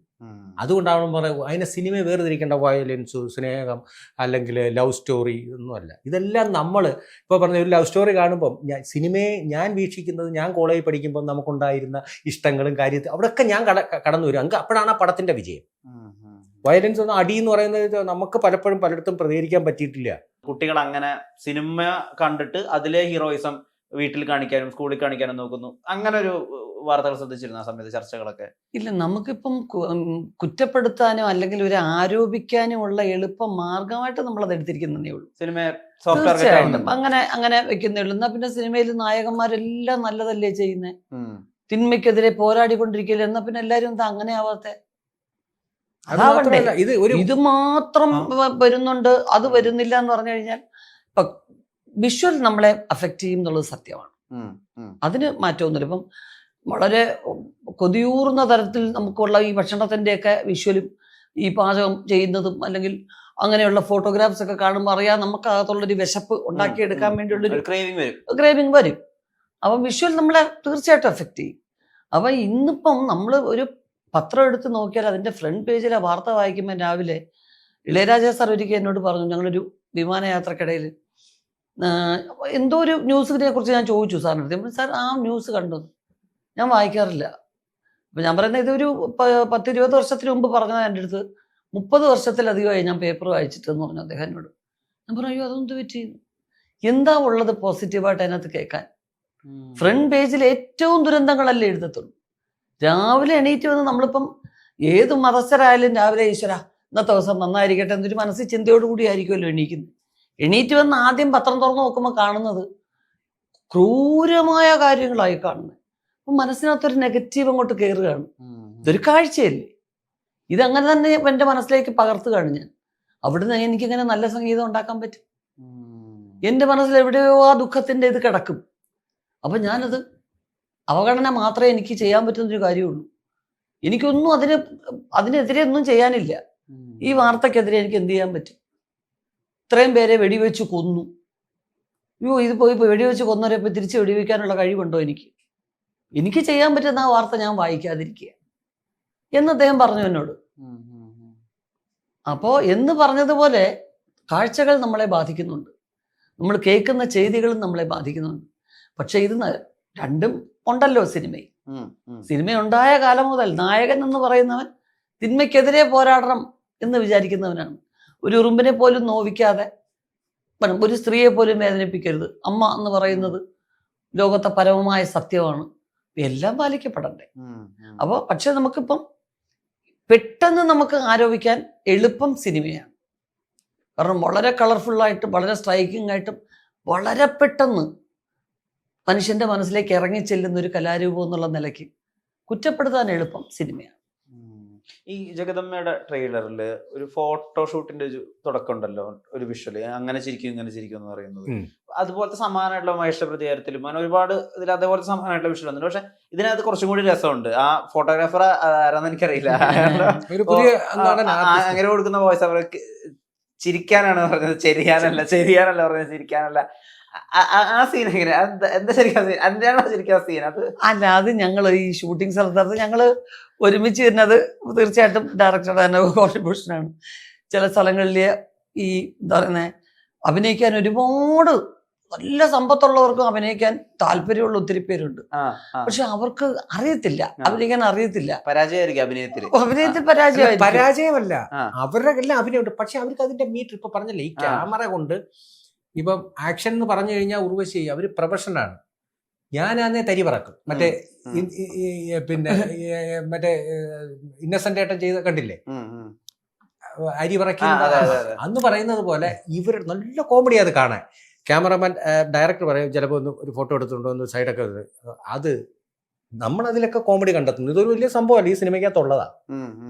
അതുകൊണ്ടാണ് പറയുക അതിനെ സിനിമയെ വേർതിരിക്കേണ്ട. വയലൻസ്, സ്നേഹം, അല്ലെങ്കിൽ ലവ് സ്റ്റോറി ഇതൊന്നുമല്ല. ഇതെല്ലാം നമ്മൾ ഇപ്പോൾ പറഞ്ഞ ഒരു ലവ് സ്റ്റോറി കാണുമ്പം സിനിമയെ ഞാൻ വീക്ഷിക്കുന്നത് ഞാൻ കോളേജിൽ പഠിക്കുമ്പോൾ നമുക്കുണ്ടായിരുന്ന ഇഷ്ടങ്ങളും കാര്യത്തിൽ അവിടെയൊക്കെ ഞാൻ കടന്നു വരും. അപ്പോഴാണ് ആ പടത്തിൻ്റെ വിജയം. വയലൻസ് ഒന്നും അടി എന്ന് പറയുന്നത് നമുക്ക് പലപ്പോഴും പലയിടത്തും പ്രതികരിക്കാൻ പറ്റിയിട്ടില്ല. കുട്ടികൾ അങ്ങനെ സിനിമ കണ്ടിട്ട് അതിലെ ഹീറോയിസം വീട്ടിൽ കാണിക്കാനും സ്കൂളിൽ കാണിക്കാനും നോക്കുന്നു. അങ്ങനെ ഒരു വാർത്തകൾ ശ്രദ്ധിച്ചിരുന്നു ആ സമയത്ത്, ചർച്ചകളൊക്കെ? ഇല്ല, നമുക്കിപ്പം കുറ്റപ്പെടുത്താനോ അല്ലെങ്കിൽ ഒരു ആരോപിക്കാനോ ഉള്ള എളുപ്പ മാർഗമായിട്ട് നമ്മളത് എടുത്തിരിക്കുന്നതേ ഉള്ളൂ. തീർച്ചയായിട്ടും അങ്ങനെ വെക്കുന്നേ ഉള്ളൂ. എന്നാ പിന്നെ സിനിമയിൽ നായകന്മാരെല്ലാം നല്ലതല്ലേ ചെയ്യുന്നേ, തിന്മയ്ക്കെതിരെ പോരാടിക്കൊണ്ടിരിക്കില്ല. എന്നാ പിന്നെ എല്ലാരും എന്താ അങ്ങനെ ആവാത്തെ? ഇത് മാത്രം വരുന്നുണ്ട്, അത് വരുന്നില്ല എന്ന് പറഞ്ഞു കഴിഞ്ഞാൽ ഇപ്പൊ വിഷ്വൽ നമ്മളെ അഫക്റ്റ് ചെയ്യും എന്നുള്ളത് സത്യമാണ്. അതിന് മാറ്റമൊന്നുമില്ല. ഇപ്പം വളരെ കൊതിയൂർന്ന തരത്തിൽ നമുക്കുള്ള ഈ ഭക്ഷണത്തിൻ്റെയൊക്കെ വിഷ്വലും ഈ പാചകം ചെയ്യുന്നതും അല്ലെങ്കിൽ അങ്ങനെയുള്ള ഫോട്ടോഗ്രാഫ്സ് ഒക്കെ കാണുമ്പോൾ അറിയാം നമുക്ക് അകത്തുള്ളൊരു വിശപ്പ് ഉണ്ടാക്കിയെടുക്കാൻ വേണ്ടിയുള്ളൊരു ക്രേവിങ് വരും. അപ്പം വിഷ്വൽ നമ്മളെ തീർച്ചയായിട്ടും എഫക്റ്റ് ചെയ്യും. അപ്പം ഇന്നിപ്പം നമ്മൾ ഒരു പത്രം എടുത്ത് നോക്കിയാൽ അതിൻ്റെ ഫ്രണ്ട് പേജിലെ വാർത്ത വായിക്കുമ്പോൾ രാവിലെ ഇളയരാജ സാർ ഒരിക്കൽ എന്നോട് പറഞ്ഞു, ഞങ്ങളൊരു വിമാനയാത്രക്കിടയിൽ എന്തോ ഒരു ന്യൂസിനെ കുറിച്ച് ഞാൻ ചോദിച്ചു സാറിൻ്റെ അടുത്ത്. സാർ ആ ന്യൂസ് കണ്ടു, ഞാൻ വായിക്കാറില്ല. അപ്പം ഞാൻ പറയുന്നത് ഇതൊരു 10-20 വർഷത്തിന് മുമ്പ് പറഞ്ഞത് എൻ്റെ അടുത്ത് 30 വർഷത്തിലധികമായി ഞാൻ പേപ്പർ വായിച്ചിട്ടെന്ന് പറഞ്ഞു അദ്ദേഹം എന്നോട്. ഞാൻ പറഞ്ഞു, അയ്യോ അതൊന്നും പറ്റി, എന്താ ഉള്ളത് പോസിറ്റീവായിട്ട് അതിനകത്ത് കേൾക്കാൻ? ഫ്രണ്ട് പേജിൽ ഏറ്റവും ദുരന്തങ്ങളല്ലേ എഴുതത്തുള്ളൂ. രാവിലെ എണീറ്റ് വന്ന് നമ്മളിപ്പം ഏത് മതസ്ഥരായാലും രാവിലെ ഈശ്വര ഇന്നത്തെ ദിവസം നന്നായിരിക്കട്ടെ എന്നൊരു മനസ്സിൽ ചിന്തയോടുകൂടി ആയിരിക്കുമല്ലോ എണീക്കുന്നത്. എണീറ്റ് വന്ന് ആദ്യം പത്രം തുറന്ന് നോക്കുമ്പോൾ കാണുന്നത് ക്രൂരമായ കാര്യങ്ങളായി കാണുന്നത്. അപ്പം മനസ്സിനകത്തൊരു നെഗറ്റീവ് അങ്ങോട്ട് കയറുകയാണ്. ഇതൊരു കാഴ്ചയല്ലേ, ഇതങ്ങനെ തന്നെ എൻ്റെ മനസ്സിലേക്ക് പകർത്തുകയാണ് ഞാൻ. അവിടുന്ന് എനിക്കിങ്ങനെ നല്ല സംഗീതം ഉണ്ടാക്കാൻ പറ്റും. എൻ്റെ മനസ്സിൽ എവിടെയോ ആ ദുഃഖത്തിൻ്റെ ഇത് കിടക്കും. അപ്പം ഞാനത് അവഗണന മാത്രമേ എനിക്ക് ചെയ്യാൻ പറ്റുന്നൊരു കാര്യമുള്ളൂ. എനിക്കൊന്നും അതിനെതിരെ ഒന്നും ചെയ്യാനില്ല. ഈ വാർത്തക്കെതിരെ എനിക്ക് എന്ത് ചെയ്യാൻ പറ്റും? ഇത്രയും പേരെ വെടിവെച്ച് കൊന്നു. അയ്യോ ഇത് പോയി വെടിവെച്ച് കൊന്നവരെ പോയി തിരിച്ച് വെടിവെക്കാനുള്ള കഴിവുണ്ടോ എനിക്ക് ചെയ്യാൻ പറ്റുന്ന ആ വാർത്ത ഞാൻ വായിക്കാതിരിക്കുക എന്ന് അദ്ദേഹം പറഞ്ഞു എന്നോട്. അപ്പോൾ എന്ന് പറഞ്ഞതുപോലെ കാഴ്ചകൾ നമ്മളെ ബാധിക്കുന്നുണ്ട്, നമ്മൾ കേൾക്കുന്ന ചെയ്തികളും നമ്മളെ ബാധിക്കുന്നുണ്ട്. പക്ഷെ ഇത് രണ്ടും ഉണ്ടല്ലോ സിനിമയിൽ. സിനിമ ഉണ്ടായ കാലം മുതൽ നായകൻ എന്ന് പറയുന്നവൻ തിന്മയ്ക്കെതിരെ പോരാടണം എന്ന് വിചാരിക്കുന്നവനാണ്. ഒരു ഉറുമ്പിനെ പോലും നോവിക്കാതെ, ഒരു സ്ത്രീയെ പോലും വേദനിപ്പിക്കരുത്, അമ്മ എന്ന് പറയുന്നത് ലോകത്തെ പരമമായ സത്യമാണ്, എല്ലാം പാലിക്കപ്പെടണ്ടേ. അപ്പോൾ പക്ഷെ നമുക്കിപ്പം പെട്ടെന്ന് നമുക്ക് ആരോപിക്കാൻ എളുപ്പം സിനിമയാണ്. കാരണം വളരെ കളർഫുള്ളായിട്ട്, വളരെ സ്ട്രൈക്കിംഗ് ആയിട്ടും വളരെ പെട്ടെന്ന് മനുഷ്യന്റെ മനസ്സിലേക്ക് ഇറങ്ങിച്ചെല്ലുന്ന ഒരു കലാരൂപം എന്നുള്ള നിലയ്ക്ക് കുറ്റപ്പെടുത്താൻ എളുപ്പം സിനിമയാണ്. ഈ ജഗദമ്മയുടെ ട്രെയിലറിൽ ഒരു ഫോട്ടോഷൂട്ടിന്റെ ഒരു തുടക്കം ഉണ്ടല്ലോ, ഒരു വിഷ്വല് അങ്ങനെ ചിരിക്കും ഇങ്ങനെ ചിരിക്കും എന്ന് പറയുന്നത്. അതുപോലത്തെ സമാനമായിട്ടുള്ള മഹേഷ പ്രതികാരത്തിലും അങ്ങനെ ഒരുപാട് ഇതിൽ അതേപോലത്തെ സമാനമായിട്ടുള്ള വിഷ്വൽ വന്നിട്ടുണ്ട്. പക്ഷെ ഇതിനകത്ത് കുറച്ചും കൂടി രസമുണ്ട്. ആ ഫോട്ടോഗ്രാഫർ ആരാന്ന് എനിക്കറിയില്ല, അങ്ങനെ കൊടുക്കുന്ന വോയിസ് അവർക്ക് ചിരിക്കാനാണ് പറഞ്ഞത്, ചെരിയാനല്ല പറഞ്ഞത്, ചിരിക്കാനല്ല. ആ സീൻ എങ്ങനെ, എന്താ ശരിക്കും എന്തിനാണോ ശരിക്കും ആ സീൻ? അല്ല, അത് ഞങ്ങൾ ഈ ഷൂട്ടിംഗ് സ്ഥലത്ത് ഞങ്ങൾ ഒരുമിച്ച് വരുന്നത് തീർച്ചയായിട്ടും ഡയറക്ടറുടെ തന്നെ കോൺട്രിബ്യൂഷനാണ്. ചില സ്ഥലങ്ങളിൽ ഈ എന്താ പറയുന്നത്, അഭിനയിക്കാൻ ഒരുപാട് നല്ല സമ്പത്തുള്ളവർക്കും അഭിനയിക്കാൻ താല്പര്യമുള്ള ഒത്തിരി പേരുണ്ട്. പക്ഷെ അവർക്ക് അറിയത്തില്ല, അഭിനയിക്കാൻ അറിയത്തില്ല. പരാജയമായിരിക്കും അഭിനയത്തിൽ പരാജയമല്ല, അവരുടെ എല്ലാം അഭിനയമുണ്ട്. പക്ഷെ അവർക്ക് അതിന്റെ മീറ്റർ ഇപ്പൊ പറഞ്ഞില്ലേ, ഈ ക്യാമറ കൊണ്ട് ഇപ്പം ആക്ഷൻ എന്ന് പറഞ്ഞു കഴിഞ്ഞാൽ ഉർവശി അവര് പ്രൊഫഷണലാണ്. ഞാനാന്നേ തരി പറക്കും. മറ്റേ പിന്നെ മറ്റേ ഇന്നസെന്റ് ഏട്ടൻ ചെയ്ത് കണ്ടില്ലേ, അരി പറക്കി അന്ന് പറയുന്നത് പോലെ ഇവർ നല്ല കോമഡി അത് കാണാൻ. ക്യാമറമാൻ ഡയറക്ടർ പറയും ചിലപ്പോൾ ഒരു ഫോട്ടോ എടുത്തുകൊണ്ടോ ഒന്ന് സൈഡൊക്കെ, അത് നമ്മളതിലൊക്കെ കോമഡി കണ്ടെത്തുന്നു. ഇതൊരു വലിയ സംഭവമല്ല, ഈ സിനിമയ്ക്കകത്തുള്ളതാ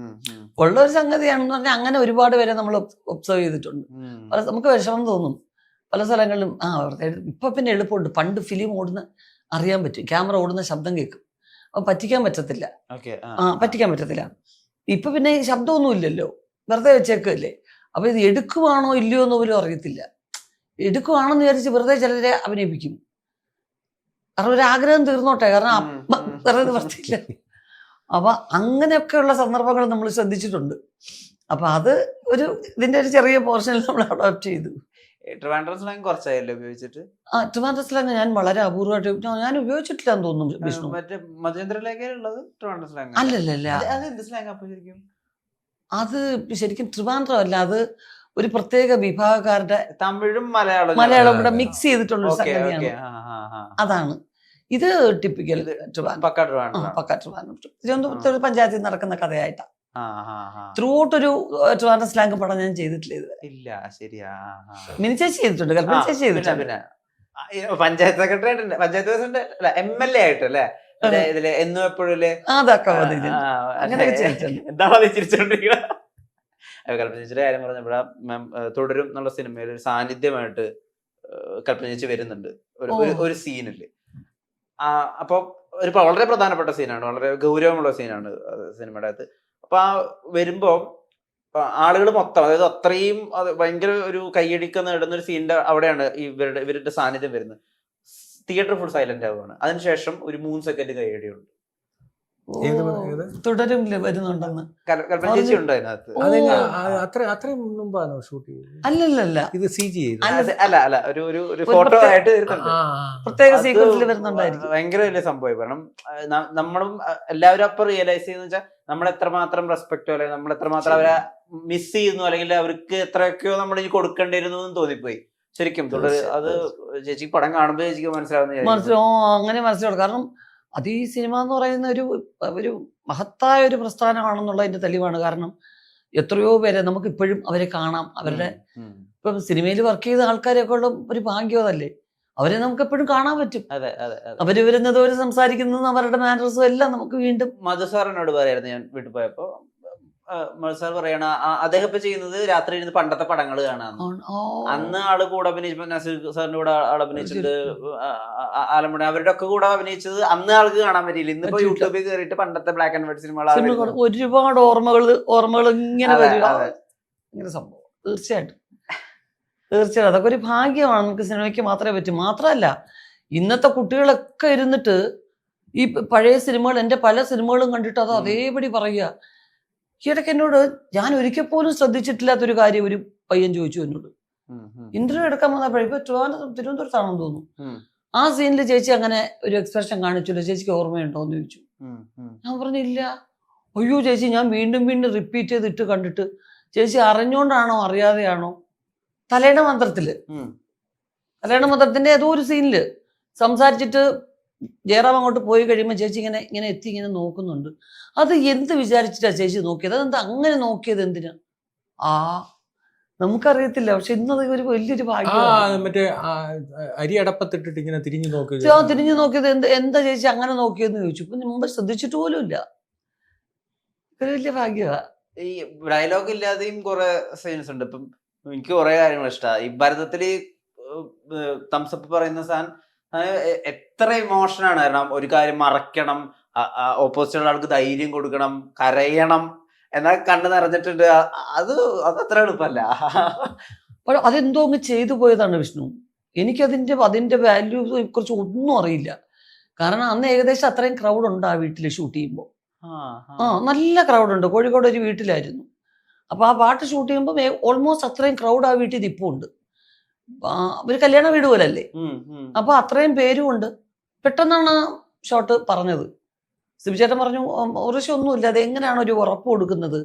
ഉള്ളൊരു സംഗതിയാണെന്ന് പറഞ്ഞാൽ അങ്ങനെ ഒരുപാട് പേരെ നമ്മൾ ഒബ്സർവ് ചെയ്തിട്ടുണ്ട്. നമുക്ക് വിഷമം തോന്നും പല സ്ഥലങ്ങളിലും. ഇപ്പൊ പിന്നെ എളുപ്പമുണ്ട്. പണ്ട് ഫിലിം ഓടുന്ന അറിയാൻ പറ്റും, ക്യാമറ ഓടുന്ന ശബ്ദം കേൾക്കും, അപ്പൊ പറ്റിക്കാൻ പറ്റത്തില്ല. ഇപ്പൊ പിന്നെ ശബ്ദമൊന്നും ഇല്ലല്ലോ, വെറുതെ വെച്ചേക്കല്ലേ. അപ്പൊ ഇത് എടുക്കുവാണോ ഇല്ലയോ എന്ന് പോലും അറിയത്തില്ല. എടുക്കുവാണെന്ന് വിചാരിച്ച് വെറുതെ ചിലരെ അഭിനയിപ്പിക്കും. കാരണം ഒരു ആഗ്രഹം തീർന്നോട്ടെ, കാരണം വെറുതെ നിവർത്തിയില്ല. അപ്പൊ അങ്ങനെയൊക്കെയുള്ള സന്ദർഭങ്ങൾ നമ്മൾ ശ്രദ്ധിച്ചിട്ടുണ്ട്. അപ്പൊ അത് ഇതിന്റെ ഒരു ചെറിയ പോർഷനിൽ നമ്മൾ അഡോപ്റ്റ് ചെയ്തു. ട്രിവാൻഡ്രം സ്ലാങ് കുറച്ചായല്ലോ ഉപയോഗിച്ചിട്ട്? ട്രിവാൻഡ്രം സ്ലാങ് ഞാൻ വളരെ അപൂർവമായിട്ട് ഞാൻ ഉപയോഗിച്ചിട്ടില്ല എന്ന് തോന്നുന്നു വിഷ്ണു. മറ്റേ മധുരേന്ദ്രയിലേക്കുള്ളത് ട്രിവാൻഡ്രം സ്ലാങ് അല്ലല്ല, അത് ശരിക്കും ട്രിവാൻഡ്രം അല്ല, അത് ഒരു പ്രത്യേക വിഭാഗക്കാരുടെ തമിഴും മലയാളം കൂടെ മിക്സ് ചെയ്തിട്ടുള്ള ഒരു സംഗതിയാണ്. അതാണ് ഇത് ടിപ്പിക്കൽ തിരുവനന്തപുരത്ത് പഞ്ചായത്തിൽ നടക്കുന്ന കഥയായിട്ടാണ്. ത്രൂ ഔട്ട് ഒരു ട്രിവാൻഡ്രം സ്ലാങ് പടം ഞാൻ ചെയ്തിട്ടില്ല ഇല്ല. ശരിയാ, മിനിച്ചേച്ചി ചെയ്തിട്ടുണ്ട്, കൽപ്പന ചേച്ചി ചെയ്തിട്ടുണ്ട്. പിന്നെ പഞ്ചായത്ത് സെക്രട്ടറി ആയിട്ടുണ്ട്, പഞ്ചായത്ത് പ്രസിഡന്റ് അല്ല, MLA ആയിട്ടല്ലേ ഇതില് എന്നും എപ്പോഴും എന്താണോ ചിരിച്ചോണ്ടിരിക്കുന്നത്. കൽപ്പന ചേച്ചിയുടെ കാര്യം പറഞ്ഞപ്പോഴാ മാം തുടരും എന്നുള്ള സിനിമയിൽ ഒരു സാന്നിധ്യമായിട്ട് കൽപ്പന ചേച്ചി വരുന്നുണ്ട് ഒരു സീനില്. അപ്പൊ ഒരു വളരെ പ്രധാനപ്പെട്ട സീനാണ്, വളരെ ഗൗരവമുള്ള സീനാണ് സിനിമയുടെ അകത്ത്. അപ്പൊ ആ വരുമ്പോ ആളുകൾ മൊത്തം, അതായത് അത്രയും ഭയങ്കര ഒരു കയ്യടിക്ക നേടുന്ന ഒരു സീനിന്റെ അവിടെയാണ് ഇവരുടെ സാന്നിധ്യം വരുന്നത്. തിയേറ്റർ ഫുൾ സൈലന്റ് ആവുകയാണ്. അതിനുശേഷം ഒരു 3 സെക്കൻഡ് കയ്യടിയുണ്ട്. തുടരും വരുന്നുണ്ടെന്ന്. കൽപ്പന ചേച്ചി ഉണ്ടോ അതിനകത്ത്? അത്രയും മുമ്പാണോ ഷൂട്ട് ചെയ്തത്? അല്ലല്ല, ഇത് CG ചെയ്തു? അല്ല ഒരു ഫോട്ടോ ആയിട്ട് വരുന്നുണ്ട്. പ്രത്യേക സീക്വൻസിൽ വരുന്നുണ്ടായിരിക്കും. ഭയങ്കര വലിയ സംഭവം. കാരണം നമ്മളും എല്ലാവരും അപ്പൊ റിയലൈസ് ചെയ്യുന്ന വെച്ചാൽ നമ്മൾ എത്രമാത്രം റെസ്പെക്റ്റോ അല്ലെങ്കിൽ നമ്മൾ എത്രമാത്രം അവരെ മിസ് ചെയ്യുന്നു, അല്ലെങ്കിൽ അവർക്ക് എത്രയൊക്കെയോ നമ്മൾ ഇനി കൊടുക്കേണ്ടിയിരുന്നു എന്ന് തോന്നിപ്പോയി ശരിക്കും. അത് ചേച്ചിക്ക് പടം കാണുമ്പോൾ ചേച്ചിക്ക് അങ്ങനെ മനസ്സിലാവും. കാരണം അത് ഈ സിനിമ എന്ന് പറയുന്ന ഒരു മഹത്തായ ഒരു പ്രസ്ഥാനമാണെന്നുള്ളതിന്റെ തെളിവാണ്. കാരണം എത്രയോ പേരെ നമുക്ക് ഇപ്പോഴും അവരെ കാണാം. അവരുടെ ഇപ്പം സിനിമയിൽ വർക്ക് ചെയ്ത ആൾക്കാരെയൊക്കെ ഉള്ള ഒരു ഭാഗ്യമതല്ലേ, അവരെ നമുക്ക് എപ്പോഴും കാണാൻ പറ്റും. അവര് വരുന്നത്, അവര് സംസാരിക്കുന്നത്, അവരുടെ മാനേഴ്സും എല്ലാം നമുക്ക് വീണ്ടും. മധുസാറിനോട് പറയായിരുന്നു ഞാൻ വീട്ടിൽ പോയപ്പോ, മധുസാർ പറയണ അദ്ദേഹം ഇപ്പൊ ചെയ്യുന്നത് രാത്രി ഇരുന്ന് പണ്ടത്തെ പടങ്ങൾ കാണാൻ. അന്ന് ആള് കൂടെ അഭിനയിച്ചപ്പോ നസീർ സാറിന്റെ കൂടെ ആൾ അഭിനയിച്ചിട്ട്, ആലമ്പുഴ അവരുടെ ഒക്കെ കൂടെ അഭിനയിച്ചത് അന്ന് ആൾക്ക് കാണാൻ പറ്റിയില്ല. ഇന്നിപ്പോ യൂട്യൂബിൽ കയറിയിട്ട് പണ്ടത്തെ ബ്ലാക്ക് ആൻഡ് വൈറ്റ് സിനിമകൾ ഒരുപാട് ഓർമ്മകൾ ഇങ്ങനെ വരിക. ഇങ്ങനെ സംഭവം തീർച്ചയായിട്ടും അതൊക്കെ ഒരു ഭാഗ്യമാണ്. നമുക്ക് സിനിമയ്ക്ക് മാത്രമേ പറ്റൂ. മാത്രമല്ല ഇന്നത്തെ കുട്ടികളൊക്കെ ഇരുന്നിട്ട് ഈ പഴയ സിനിമകൾ, എൻ്റെ പല സിനിമകളും കണ്ടിട്ട് അത് അതേപടി പറയുക. ഈയിടയ്ക്ക് എന്നോട് ഞാൻ ഒരിക്കൽ പോലും ശ്രദ്ധിച്ചിട്ടില്ലാത്തൊരു കാര്യം ഒരു പയ്യൻ ചോദിച്ചു എന്നോട്. ഇന്റർവ്യൂ എടുക്കാൻ വന്നപ്പോഴേ, ഇപ്പൊ തിരുവനന്തപുരത്താണെന്ന് തോന്നുന്നു, ആ സീനിൽ ചേച്ചി അങ്ങനെ ഒരു എക്സ്പ്രഷൻ കാണിച്ചില്ല, ചേച്ചിക്ക് ഓർമ്മയുണ്ടോ എന്ന് ചോദിച്ചു. ഞാൻ പറഞ്ഞില്ല. അയ്യോ ചേച്ചി, ഞാൻ വീണ്ടും റിപ്പീറ്റ് ചെയ്തിട്ട് കണ്ടിട്ട്, ചേച്ചി അറിഞ്ഞോണ്ടാണോ അറിയാതെയാണോ, തലേണ മന്ത്രത്തിന്റെ ഏതോ ഒരു സീനില് സംസാരിച്ചിട്ട് ജയറാം അങ്ങോട്ട് പോയി കഴിയുമ്പോൾ ചേച്ചി ഇങ്ങനെ എത്തി ഇങ്ങനെ നോക്കുന്നുണ്ട്. അത് എന്ത് വിചാരിച്ചിട്ടാ ചേച്ചി നോക്കിയത്? അതെന്താ അങ്ങനെ നോക്കിയത്? എന്തിനാ? നമുക്കറിയത്തില്ല. പക്ഷെ ഇന്നത് ഒരു വലിയൊരു ഭാഗ്യമാണ്. മറ്റേ അരി അടപ്പത്തിട്ടിട്ട് ഇങ്ങനെ തിരിഞ്ഞു നോക്കിയത് എന്താ ചേച്ചി അങ്ങനെ നോക്കിയെന്ന് ചോദിച്ചു. ഇപ്പൊ മുമ്പ് ശ്രദ്ധിച്ചിട്ട് പോലും ഇല്ല. ഒരു വലിയ ഭാഗ്യമാണ്. ഈ ഡയലോഗ് ഇല്ലാതെയും കുറെ സീൻസ് ഉണ്ട്. ഇപ്പം എനിക്ക് കുറെ കാര്യങ്ങൾ ഇഷ്ടമാണ്. ഈ ഭാരതത്തില് തംസപ്പ് പറയുന്ന സാധനം എത്ര ഇമോഷനാണ്. കാരണം ഒരു കാര്യം മറക്കണം, ഓപ്പോസിറ്റ് ആൾക്ക് ധൈര്യം കൊടുക്കണം, കരയണം, എന്നാൽ കണ്ണ് നിറഞ്ഞിട്ടുണ്ട്. അത് അത്ര എളുപ്പമല്ല. അതെന്തോ അങ്ങ് ചെയ്തു പോയതാണ് വിഷ്ണു. അതിന്റെ വാല്യൂസിനെ കുറിച്ച് ഒന്നും അറിയില്ല. കാരണം അന്ന് ഏകദേശം അത്രയും ക്രൗഡ് ഉണ്ട് ആ വീട്ടിൽ ഷൂട്ട് ചെയ്യുമ്പോൾ. നല്ല ക്രൗഡ് ഉണ്ട്. കോഴിക്കോട് ഒരു വീട്ടിലായിരുന്നു. അപ്പൊ ആ പാട്ട് ഷൂട്ട് ചെയ്യുമ്പോൾ ഓൾമോസ്റ്റ് അത്രയും ക്രൗഡ് ആ വീട്ടിൽ ഇപ്പോൾ ഉണ്ട്. ഒരു കല്യാണ വീട് പോലല്ലേ. അപ്പൊ അത്രയും പേരും ഉണ്ട്. പെട്ടെന്നാണ് ഷോട്ട് പറഞ്ഞത്. സിബിചേട്ടൻ പറഞ്ഞു, ഉറശ്ശി ഒന്നുമില്ല, അത് എങ്ങനെയാണ് ഒരു ഉറപ്പ് കൊടുക്കുന്നത്?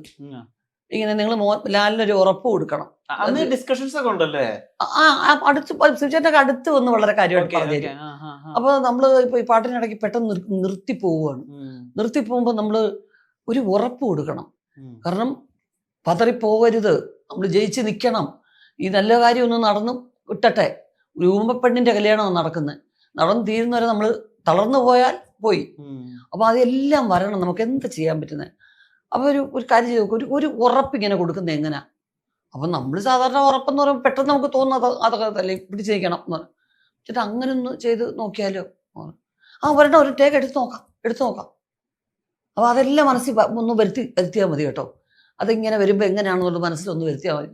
ഇങ്ങനെ നിങ്ങൾ ലാലിനൊരു ഉറപ്പ് കൊടുക്കണം. ഡിസ്കഷൻസ് ഒക്കെ ഉണ്ടല്ലേ? സിബിചേട്ടൻ്റെ അടുത്ത് വന്ന് വളരെ കാര്യമായിട്ട് പറഞ്ഞു തരും. അപ്പൊ നമ്മള് ഇപ്പൊ ഈ പാട്ടിനിടയ്ക്ക് പെട്ടെന്ന് നിർത്തി പോവുകയാണ്. നിർത്തി പോകുമ്പോൾ നമ്മള് ഒരു ഉറപ്പ് കൊടുക്കണം. കാരണം പതറിപ്പോകരുത്, നമ്മൾ ജയിച്ച് നിൽക്കണം, ഈ നല്ല കാര്യം ഒന്ന് നടന്നു വിട്ടട്ടെ. ഒരു ഊമ്പപ്പെണ്ണിന്റെ കല്യാണമാണ് നടക്കുന്നത്. നടന്നു തീരുന്നവരെ നമ്മൾ തളർന്നു പോയാൽ പോയി. അപ്പൊ അതെല്ലാം വരണം. നമുക്ക് എന്താ ചെയ്യാൻ പറ്റുന്നത്? അപ്പൊ ഒരു കാര്യം ചെയ്ത് ഒരു ഉറപ്പ് ഇങ്ങനെ കൊടുക്കുന്നത് എങ്ങനെയാ? അപ്പൊ നമ്മൾ സാധാരണ ഉറപ്പെന്ന് പറയുമ്പോൾ പെട്ടെന്ന് നമുക്ക് തോന്നുന്നത് അതൊക്കെ അല്ലേ പിടിച്ചിരിക്കണം എന്ന് പറയും. ചേട്ടാ അങ്ങനെ ഒന്ന് ചെയ്ത് നോക്കിയാലോ? വരണം, ഒരു ടേക്ക് എടുത്തു നോക്കാം. അപ്പൊ അതെല്ലാം മനസ്സിൽ ഒന്ന് വരുത്തിയാൽ മതി കേട്ടോ. അതിങ്ങനെ വരുമ്പോ എങ്ങനെയാണെന്നുള്ള മനസ്സിലൊന്ന് വരുത്തിയാൽ മതി.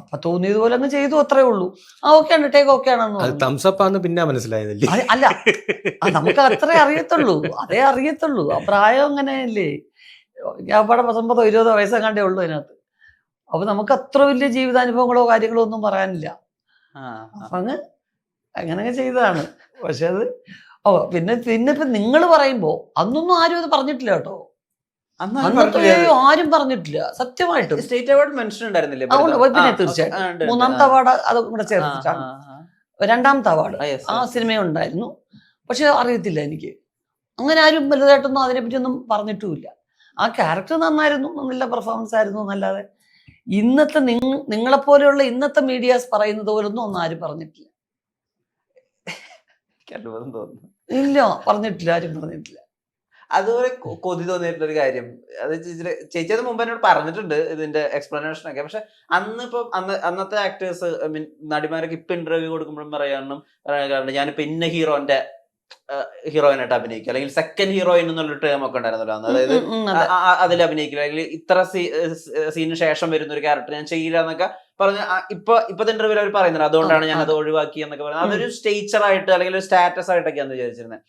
അപ്പൊ തോന്നിയതുപോലെ അങ്ങ് ചെയ്തു, അത്രേ ഉള്ളൂ. ഓക്കെയാണ്, ടേക്ക് ഓക്കെ ആണെന്ന് പിന്നെ മനസ്സിലായതല്ലേ? അല്ല, നമുക്ക് അത്രേ അറിയത്തുള്ളൂ, അതേ അറിയത്തുള്ളൂ. ആ പ്രായം അങ്ങനെയല്ലേ. ഞാൻ പാടെ 19-20 വയസ്സെങ്ങാണ്ടേ ഉള്ളൂ അതിനകത്ത്. അപ്പൊ നമുക്ക് അത്ര വലിയ ജീവിതാനുഭവങ്ങളോ കാര്യങ്ങളോ ഒന്നും പറയാനില്ല. അപ്പൊ അങ്ങനെ ചെയ്തതാണ്. പക്ഷെ അത് പിന്നെ ഇപ്പൊ നിങ്ങൾ പറയുമ്പോ അന്നൊന്നും ആരും അത് പറഞ്ഞിട്ടില്ല കേട്ടോ. ആരും പറഞ്ഞിട്ടില്ല സത്യമായിട്ടും. സ്റ്റേറ്റ് അവാർഡ് മെൻഷൻ ഉണ്ടായിരുന്നില്ലേ? പിന്നെ തീർച്ചയായിട്ടും 3ാമത്തെ അവാർഡ് അത് കൂടെ ചേർത്തിട്ടാണ്. 2ാമത്തെ അവാർഡ് ആ സിനിമയുണ്ടായിരുന്നു. പക്ഷെ അറിയത്തില്ല എനിക്ക്. അങ്ങനെ ആരും വലുതായിട്ടൊന്നും അതിനെപ്പറ്റി ഒന്നും പറഞ്ഞിട്ടുമില്ല. ആ ക്യാരക്ടർ നന്നായിരുന്നു, നല്ല പെർഫോമൻസ് ആയിരുന്നു എന്നല്ലാതെ ഇന്നത്തെ നിങ്ങളെപ്പോലെയുള്ള ഇന്നത്തെ മീഡിയാസ് പറയുന്നത് പോലൊന്നും ആരും പറഞ്ഞിട്ടില്ല. ഇല്ല, പറഞ്ഞിട്ടില്ല, ആരും പറഞ്ഞിട്ടില്ല. അതുപോലെ കൊതി തോന്നിയിട്ടുള്ള ഒരു കാര്യം, അത് ചേച്ചി അത് മുമ്പ് എന്നോട് പറഞ്ഞിട്ടുണ്ട് ഇതിന്റെ എക്സ്പ്ലനേഷൻ ഒക്കെ. പക്ഷെ അന്നത്തെ ആക്ടേഴ്സ്, ഐ മീൻ നടിമാരൊക്കെ ഇപ്പൊ ഇന്റർവ്യൂ കൊടുക്കുമ്പോഴും പറയാറുണ്ട് ഞാനിപ്പോ ഇന്ന ഹീറോയിനായിട്ട് അഭിനയിക്കും, അല്ലെങ്കിൽ സെക്കൻഡ് ഹീറോയിൻ എന്നുള്ള ടേം ഒക്കെ ഉണ്ടായിരുന്നല്ലോ. അതായത് അതിൽ അഭിനയിക്കില്ല, അല്ലെങ്കിൽ ഇത്ര സീനിന് ശേഷം വരുന്ന ഒരു ക്യാരക്ടർ ഞാൻ ചെയ്യില്ല എന്നൊക്കെ പറഞ്ഞ് ഇപ്പൊ ഇന്റർവ്യൂവിൽ അവർ പറയുന്നുണ്ട്. അതുകൊണ്ടാണ് ഞാൻ അത് ഒഴിവാക്കി എന്നൊക്കെ പറയുന്നത്. അതൊരു സ്റ്റേച്ചർ ആയിട്ട് അല്ലെങ്കിൽ ഒരു സ്റ്റാറ്റസ് ആയിട്ടൊക്കെയാണ് വിചാരിച്ചിരുന്നത്.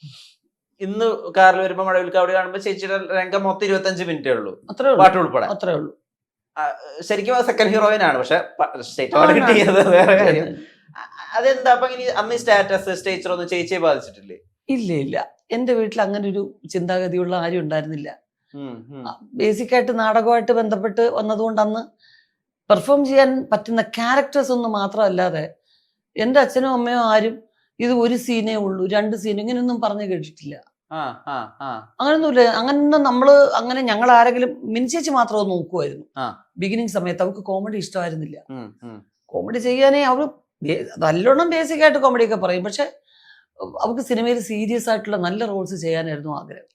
ഇന്ന് കാറിൽ വരുമ്പോ മഴവിൽക്കാവടി കാണുമ്പോ ചേച്ചിയുടെ രംഗം മൊത്തം 25 മിനിറ്റേ ഉള്ളൂ, അത്രേ ഉള്ളൂ, പാട്ട് ഉൾപ്പെടെ. അത്രേ ഉള്ളൂ. ശരിക്കും സെക്കൻഡ് ഹീറോയിൻ ആണ്, പക്ഷെ സ്റ്റേറ്റ് അവാർഡ് കിട്ടിയത് വേറെ കാര്യം. അതെന്താ അപ്പൊ ഇനി അന്ന് സ്റ്റാറ്റസ് സ്റ്റേച്ചർ ഒന്നും ചേച്ചിയെ ബാധിച്ചിട്ടില്ലേ? ഇല്ല ഇല്ല, എന്റെ വീട്ടിൽ അങ്ങനെ ഒരു ചിന്താഗതിയുള്ള ആരും ഉണ്ടായിരുന്നില്ല. ബേസിക്കായിട്ട് നാടകമായിട്ട് ബന്ധപ്പെട്ട് വന്നതുകൊണ്ട് അന്ന് പെർഫോം ചെയ്യാൻ പറ്റുന്ന ക്യാരക്ടേഴ്സ് ഒന്നും മാത്രമല്ലാതെ എൻ്റെ അച്ഛനും അമ്മയോ ആരും ഇത് ഒരു സീനേ ഉള്ളൂ, 2 സീൻ ഇങ്ങനെയൊന്നും പറഞ്ഞു കേട്ടിട്ടില്ല. അങ്ങനൊന്നുമില്ല. അങ്ങനെ നമ്മള് അങ്ങനെ ഞങ്ങൾ ആരെങ്കിലും മിനിച്ചേച്ചി മാത്രം നോക്കുമായിരുന്നു ബിഗിനിങ് സമയത്ത്. അവർക്ക് കോമഡി ഇഷ്ടമായിരുന്നില്ല. കോമഡി ചെയ്യാനേ അവര് നല്ലോണം ബേസിക് ആയിട്ട് കോമഡി ഒക്കെ പറയും, പക്ഷെ അവർക്ക് സിനിമയിൽ സീരിയസ് ആയിട്ടുള്ള നല്ല റോൾസ് ചെയ്യാനായിരുന്നു ആഗ്രഹം.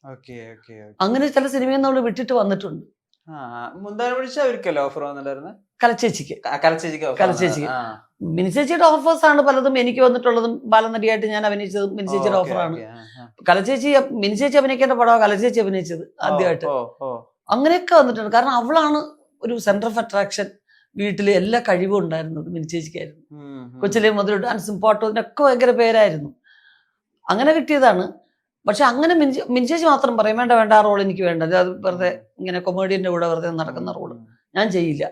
അങ്ങനെ ചില സിനിമയിൽ നമ്മൾ വിട്ടിട്ട് വന്നിട്ടുണ്ട്. കലച്ചേച്ചിക്ക് മിനിച്ചേച്ചിയുടെ ഓഫേഴ്സ് ആണ് പലതും എനിക്ക് വന്നിട്ടുള്ളതും. ബാലനടിയായിട്ട് ഞാൻ അഭിനയിച്ചതും മിനിച്ചേച്ചിയുടെ ഓഫറാണ്. മിനിച്ചേച്ചി അഭിനയിക്കേണ്ട പടമാണ് കലച്ചേച്ചി അഭിനയിച്ചത് ആദ്യമായിട്ട്. അങ്ങനെയൊക്കെ വന്നിട്ടുണ്ട്. കാരണം അവളാണ് ഒരു സെന്റർ ഓഫ് അട്രാക്ഷൻ. വീട്ടില് എല്ലാ കഴിവും ഉണ്ടായിരുന്നത് മിനിച്ചേച്ചിക്കായിരുന്നു. കൊച്ചിലെ മുതൽ ഡാൻസും പാട്ടും ഇതിനൊക്കെ ഭയങ്കര പേരായിരുന്നു. അങ്ങനെ കിട്ടിയതാണ്. പക്ഷെ അങ്ങനെ മിനിച്ചേച്ചി മാത്രം പറയും വേണ്ട വേണ്ട, ആ റോൾ എനിക്ക് വേണ്ടത്, അത് വെറുതെ ഇങ്ങനെ കൊമേഡിയന്റെ കൂടെ വെറുതെ നടക്കുന്ന റോള് ഞാൻ ചെയ്യില്ല,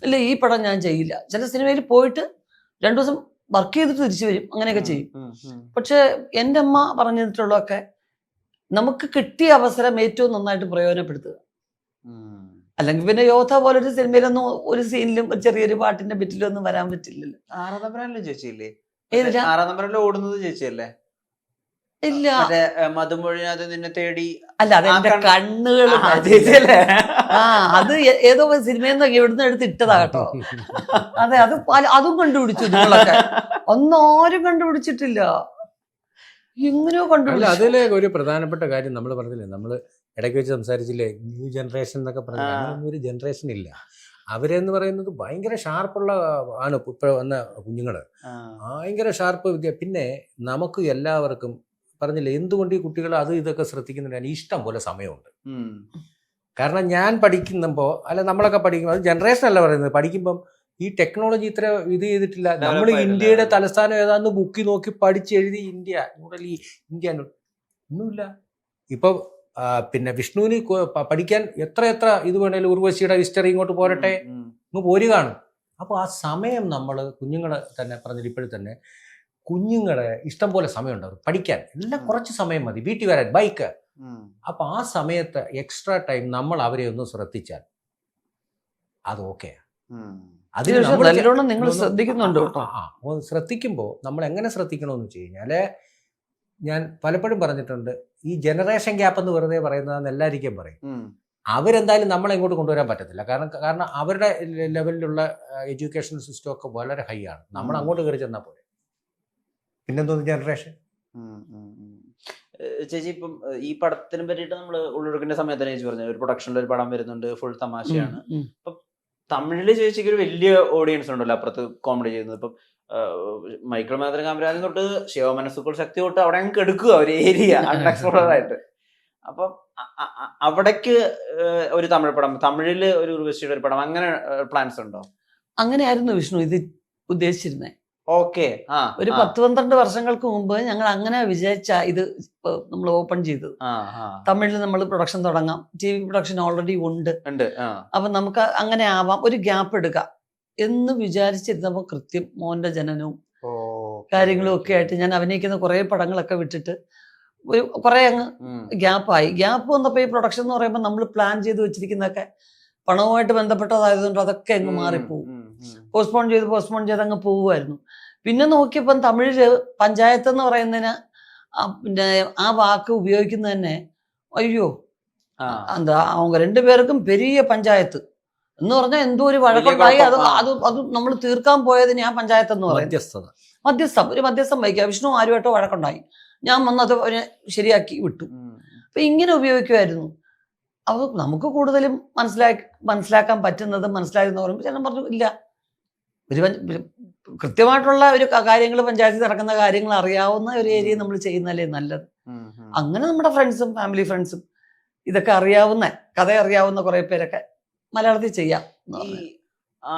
ഇല്ല ഈ പടം ഞാൻ ചെയ്യില്ല. ചില സിനിമയിൽ പോയിട്ട് 2 ദിവസം വർക്ക് ചെയ്തിട്ട് തിരിച്ചു വരും, അങ്ങനെയൊക്കെ ചെയ്യും. പക്ഷെ എൻ്റെ അമ്മ പറഞ്ഞിട്ടുള്ളതൊക്കെ നമുക്ക് കിട്ടിയ അവസരം ഏറ്റവും നന്നായിട്ട് പ്രയോജനപ്പെടുത്തുക. അല്ലെങ്കിൽ പിന്നെ യോധ പോലൊരു സിനിമയിലൊന്നും ഒരു സീനിലും ചെറിയൊരു പാട്ടിന്റെ ബിറ്റിലും ഒന്നും വരാൻ പറ്റില്ലല്ലോ. 6ാം നമ്പറിലല്ലേ ചേച്ചിയില്ലേ? ഏതിലാ? 6ാം നമ്പറിൽ ഓടുന്നത് ചേച്ചിയല്ലേ? ഇല്ല, മധുമൊഴിയാതെ നിന്നെ തേടി. അല്ല, അതെന്റെ കണ്ണുകൾ. അത് ഏതോ സിനിമയിൽ നിന്ന് എവിടുന്ന് എടുത്ത് ഇട്ടതാ കേട്ടോ. അതെ, അതും കണ്ടുപിടിച്ചു നിങ്ങളൊക്കെ. ഒന്നും ആരും കണ്ടുപിടിച്ചിട്ടില്ല, എങ്ങനെയോ കണ്ടുപിടിച്ചു. അതിലെ ഒരു പ്രധാനപ്പെട്ട കാര്യം നമ്മൾ പറഞ്ഞില്ലേ, നമ്മള് ഇടയ്ക്ക് വെച്ച് സംസാരിച്ചില്ലേ, ന്യൂ ജനറേഷൻ എന്നൊക്കെ പറഞ്ഞാൽ അങ്ങനൊന്നും ഒരു ജനറേഷൻ ഇല്ല. അവരെന്ന് പറയുന്നത് ഭയങ്കര ഷാർപ്പുള്ള ആണ്. ഇപ്പൊ വന്ന കുഞ്ഞുങ്ങള് ഭയങ്കര ഷാർപ്പ് വിദ്യ. പിന്നെ നമുക്ക് എല്ലാവർക്കും പറഞ്ഞില്ലേ, എന്തുകൊണ്ട് ഈ കുട്ടികൾ അത് ഇതൊക്കെ ശ്രദ്ധിക്കുന്നുണ്ട്, ഇഷ്ടം പോലെ സമയമുണ്ട്. കാരണം ഞാൻ പഠിക്കുമ്പോൾ അല്ല നമ്മളൊക്കെ പഠിക്കുമ്പോൾ, അത് ജനറേഷൻ അല്ല പറയുന്നത്, പഠിക്കുമ്പം ഈ ടെക്നോളജി ഇത്ര ഇത് ചെയ്തിട്ടില്ല. നമ്മൾ ഇന്ത്യയുടെ തലസ്ഥാനം ഏതാന്ന് ബുക്കി നോക്കി പഠിച്ചെഴുതി ഇന്ത്യ ന്യൂഡൽഹി ഇന്ത്യ ഒന്നുമില്ല. ഇപ്പൊ പിന്നെ വിഷ്ണുവിന് പഠിക്കാൻ എത്ര ഇത് വേണേലും ഉർവശിയുടെ ഹിസ്റ്ററി ഇങ്ങോട്ട് പോരട്ടെ ഇങ്ങ് പോരുകയാണ്. അപ്പോൾ ആ സമയം നമ്മൾ കുഞ്ഞുങ്ങളെ തന്നെ പറഞ്ഞിട്ട് ഇപ്പോഴും തന്നെ കുഞ്ഞുങ്ങളെ ഇഷ്ടം പോലെ സമയം ഉണ്ടാവും പഠിക്കാൻ. എല്ലാം കുറച്ച് സമയം മതി, വീട്ടിൽ വരാൻ, ബൈക്ക്. അപ്പൊ ആ സമയത്ത് എക്സ്ട്രാ ടൈം നമ്മൾ അവരെ ഒന്ന് ശ്രദ്ധിച്ചാൽ അത് ഓക്കെ. അതിന് നിങ്ങൾ ശ്രദ്ധിക്കുന്നുണ്ട്. ശ്രദ്ധിക്കുമ്പോൾ നമ്മൾ എങ്ങനെ ശ്രദ്ധിക്കണമെന്ന് വെച്ച് കഴിഞ്ഞാല്, ഞാൻ പലപ്പോഴും പറഞ്ഞിട്ടുണ്ട്, ഈ ജനറേഷൻ ഗ്യാപ്പ് എന്ന് വെറുതെ പറയുന്നതെന്ന് എല്ലാവർക്കും പറയും. അവരെന്തായാലും നമ്മളെ ഇങ്ങോട്ട് കൊണ്ടുവരാൻ പറ്റത്തില്ല. കാരണം അവരുടെ ലെവലിലുള്ള എഡ്യൂക്കേഷൻ സിസ്റ്റം ഒക്കെ വളരെ ഹൈ ആണ്. നമ്മൾ അങ്ങോട്ട് കയറി ചെന്നാൽ പോലെ പിന്നെന്തോന്ന് ജനറേഷൻ. ചേച്ചി ഇപ്പം ഈ പടത്തിനെ പറ്റിയിട്ട് നമ്മൾ ഉള്ളൊടുക്കിന്റെ സമയത്ത് ചേച്ചി പറഞ്ഞു ഒരു പ്രൊഡക്ഷനിൽ ഒരു പടം വരുന്നുണ്ട്, ഫുൾ തമാശയാണ്. ഇപ്പം തമിഴില് ചേച്ചിക്ക് ഒരു വലിയ ഓഡിയൻസ് ഉണ്ടല്ലോ അപ്പുറത്ത് കോമഡി ചെയ്യുന്നത്. ഇപ്പം മൈക്കിൾ മാതൃ കാമരാജൻ തൊട്ട് ശിവമനസ്സുക്കൾ ശക്തി തൊട്ട് അവിടെ അങ്ങ് എടുക്കുക ഒരു ഏരിയ അൺഎക്സ്പ്ലോർഡ് ആയിട്ട്. അപ്പം അവിടേക്ക് ഒരു തമിഴ് പടം, തമിഴില് ഒരു ഉർവശിയുടെ ഒരു പടം, അങ്ങനെ പ്ലാൻസ് ഉണ്ടോ? അങ്ങനെയായിരുന്നു വിഷ്ണു ഇത് ഉദ്ദേശിച്ചിരുന്നേ. ഓക്കെ, ഒരു 10-12 വർഷങ്ങൾക്ക് മുമ്പ് ഞങ്ങൾ അങ്ങനെ വിചാരിച്ച ഇത് നമ്മൾ ഓപ്പൺ ചെയ്തത്. തമിഴിൽ നമ്മൾ പ്രൊഡക്ഷൻ തുടങ്ങാം, TV പ്രൊഡക്ഷൻ ഓൾറെഡി ഉണ്ട്, അപ്പൊ നമുക്ക് അങ്ങനെ ആവാം, ഒരു ഗ്യാപ്പ് എടുക്കാം എന്ന് വിചാരിച്ചിരുന്നപ്പോ കൃത്യം മോന്റെ ജനനവും കാര്യങ്ങളും ഒക്കെ ആയിട്ട് ഞാൻ അഭിനയിക്കുന്ന കുറെ പടങ്ങളൊക്കെ വിട്ടിട്ട് ഒരു കുറെ അങ്ങ് ഗ്യാപ്പായി. ഗ്യാപ്പ് വന്നപ്പോ ഈ പ്രൊഡക്ഷൻ എന്ന് പറയുമ്പോൾ നമ്മൾ പ്ലാൻ ചെയ്ത് വെച്ചിരിക്കുന്നതൊക്കെ പണവുമായിട്ട് ബന്ധപ്പെട്ടതായതുകൊണ്ട് അതൊക്കെ അങ്ങ് മാറിപ്പോവും. പോസ്റ്റ്പോൺ ചെയ്ത് അങ്ങ് പോവുമായിരുന്നു. പിന്നെ നോക്കിയപ്പം തമിഴില് പഞ്ചായത്ത് എന്ന് പറയുന്നതിന് പിന്നെ ആ വാക്ക് ഉപയോഗിക്കുന്നത് തന്നെ അയ്യോ എന്താ அவங்க 2 പേർക്കും പെരിയ പഞ്ചായത്ത് എന്ന് പറഞ്ഞാൽ എന്തോ ഒരു വഴക്കുണ്ടായി. അത് നമ്മൾ തീർക്കാൻ പോയതിന് ആ പഞ്ചായത്ത് എന്ന് പറയുന്നത് മധ്യസ്ഥം വഹിക്കുക. വിഷ്ണു ആരുമായിട്ടോ വഴക്കുണ്ടായി, ഞാൻ വന്നത് ശരിയാക്കി വിട്ടു. അപ്പൊ ഇങ്ങനെ ഉപയോഗിക്കുമായിരുന്നു. അപ്പോൾ നമുക്ക് കൂടുതലും മനസ്സിലാക്കാൻ പറ്റുന്നത് മനസ്സിലായെന്ന് പറയുമ്പോൾ ചേട്ടൻ പറഞ്ഞു ഇല്ല, ഒരു കൃത്യമായിട്ടുള്ള ഒരു കാര്യങ്ങൾ പഞ്ചായത്തിൽ നടക്കുന്ന കാര്യങ്ങൾ അറിയാവുന്ന ഒരു ഏരിയ നമ്മൾ ചെയ്യുന്നതല്ലേ നല്ലത്. അങ്ങനെ നമ്മുടെ ഫ്രണ്ട്സും ഫാമിലി ഫ്രണ്ട്സും ഇതൊക്കെ അറിയാവുന്ന കഥ അറിയാവുന്ന കുറെ പേരൊക്കെ മലയാളത്തിൽ ചെയ്യാം. ഈ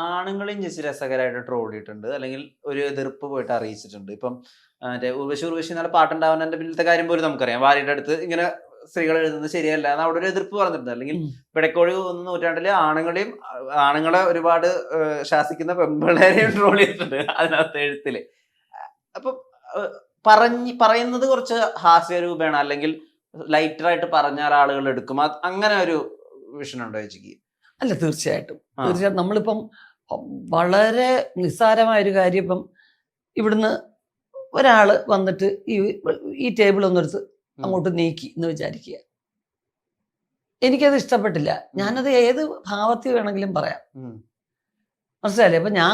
ആണുങ്ങളെയും ചേച്ചി രസകരമായിട്ട് ട്രോളിയിട്ടുണ്ട്, അല്ലെങ്കിൽ ഒരു എതിർപ്പ് പോയിട്ട് അറിയിച്ചിട്ടുണ്ട്. ഇപ്പം മറ്റേ ഉർവശി നല്ല പാട്ടുണ്ടാവുന്നതിന്റെ പിന്നിലത്തെ കാര്യം പോലും നമുക്കറിയാം. വാര്യയുടെ അടുത്ത് ഇങ്ങനെ സ്ത്രീകൾ എഴുതുന്നത് ശരിയല്ല എന്ന് അവിടെ ഒരു എതിർപ്പ് പറഞ്ഞിട്ടുണ്ട്. അല്ലെങ്കിൽ പിടക്കോഴി 1 നൂറ്റാണ്ടിലെ ആണുങ്ങളെ ഒരുപാട് ശാസിക്കുന്ന പെമ്പിള്ളേരെയും ട്രോൾ ചെയ്തിട്ടുണ്ട് അതിനകത്ത് എഴുത്തില്. അപ്പൊ പറയുന്നത് കുറച്ച് ഹാസ്യരൂപേണ, അല്ലെങ്കിൽ ലൈറ്ററായിട്ട് പറഞ്ഞാൽ ആളുകൾ എടുക്കും, അങ്ങനെ ഒരു വിഷൻ ഉണ്ടോ ചേച്ചിക്ക്? അല്ല, തീർച്ചയായിട്ടും നമ്മളിപ്പം വളരെ നിസ്സാരമായൊരു കാര്യം, ഇപ്പം ഇവിടുന്ന് ഒരാള് വന്നിട്ട് ഈ ടേബിൾ ഒന്നെടുത്ത് അങ്ങോട്ട് നീക്കി എന്ന് വിചാരിക്കുക. എനിക്കത് ഇഷ്ടപ്പെട്ടില്ല. ഞാനത് ഏത് ഭാവത്തിൽ വേണമെങ്കിലും പറയാം, മനസ്സിലായില്ലേ? അപ്പൊ ഞാൻ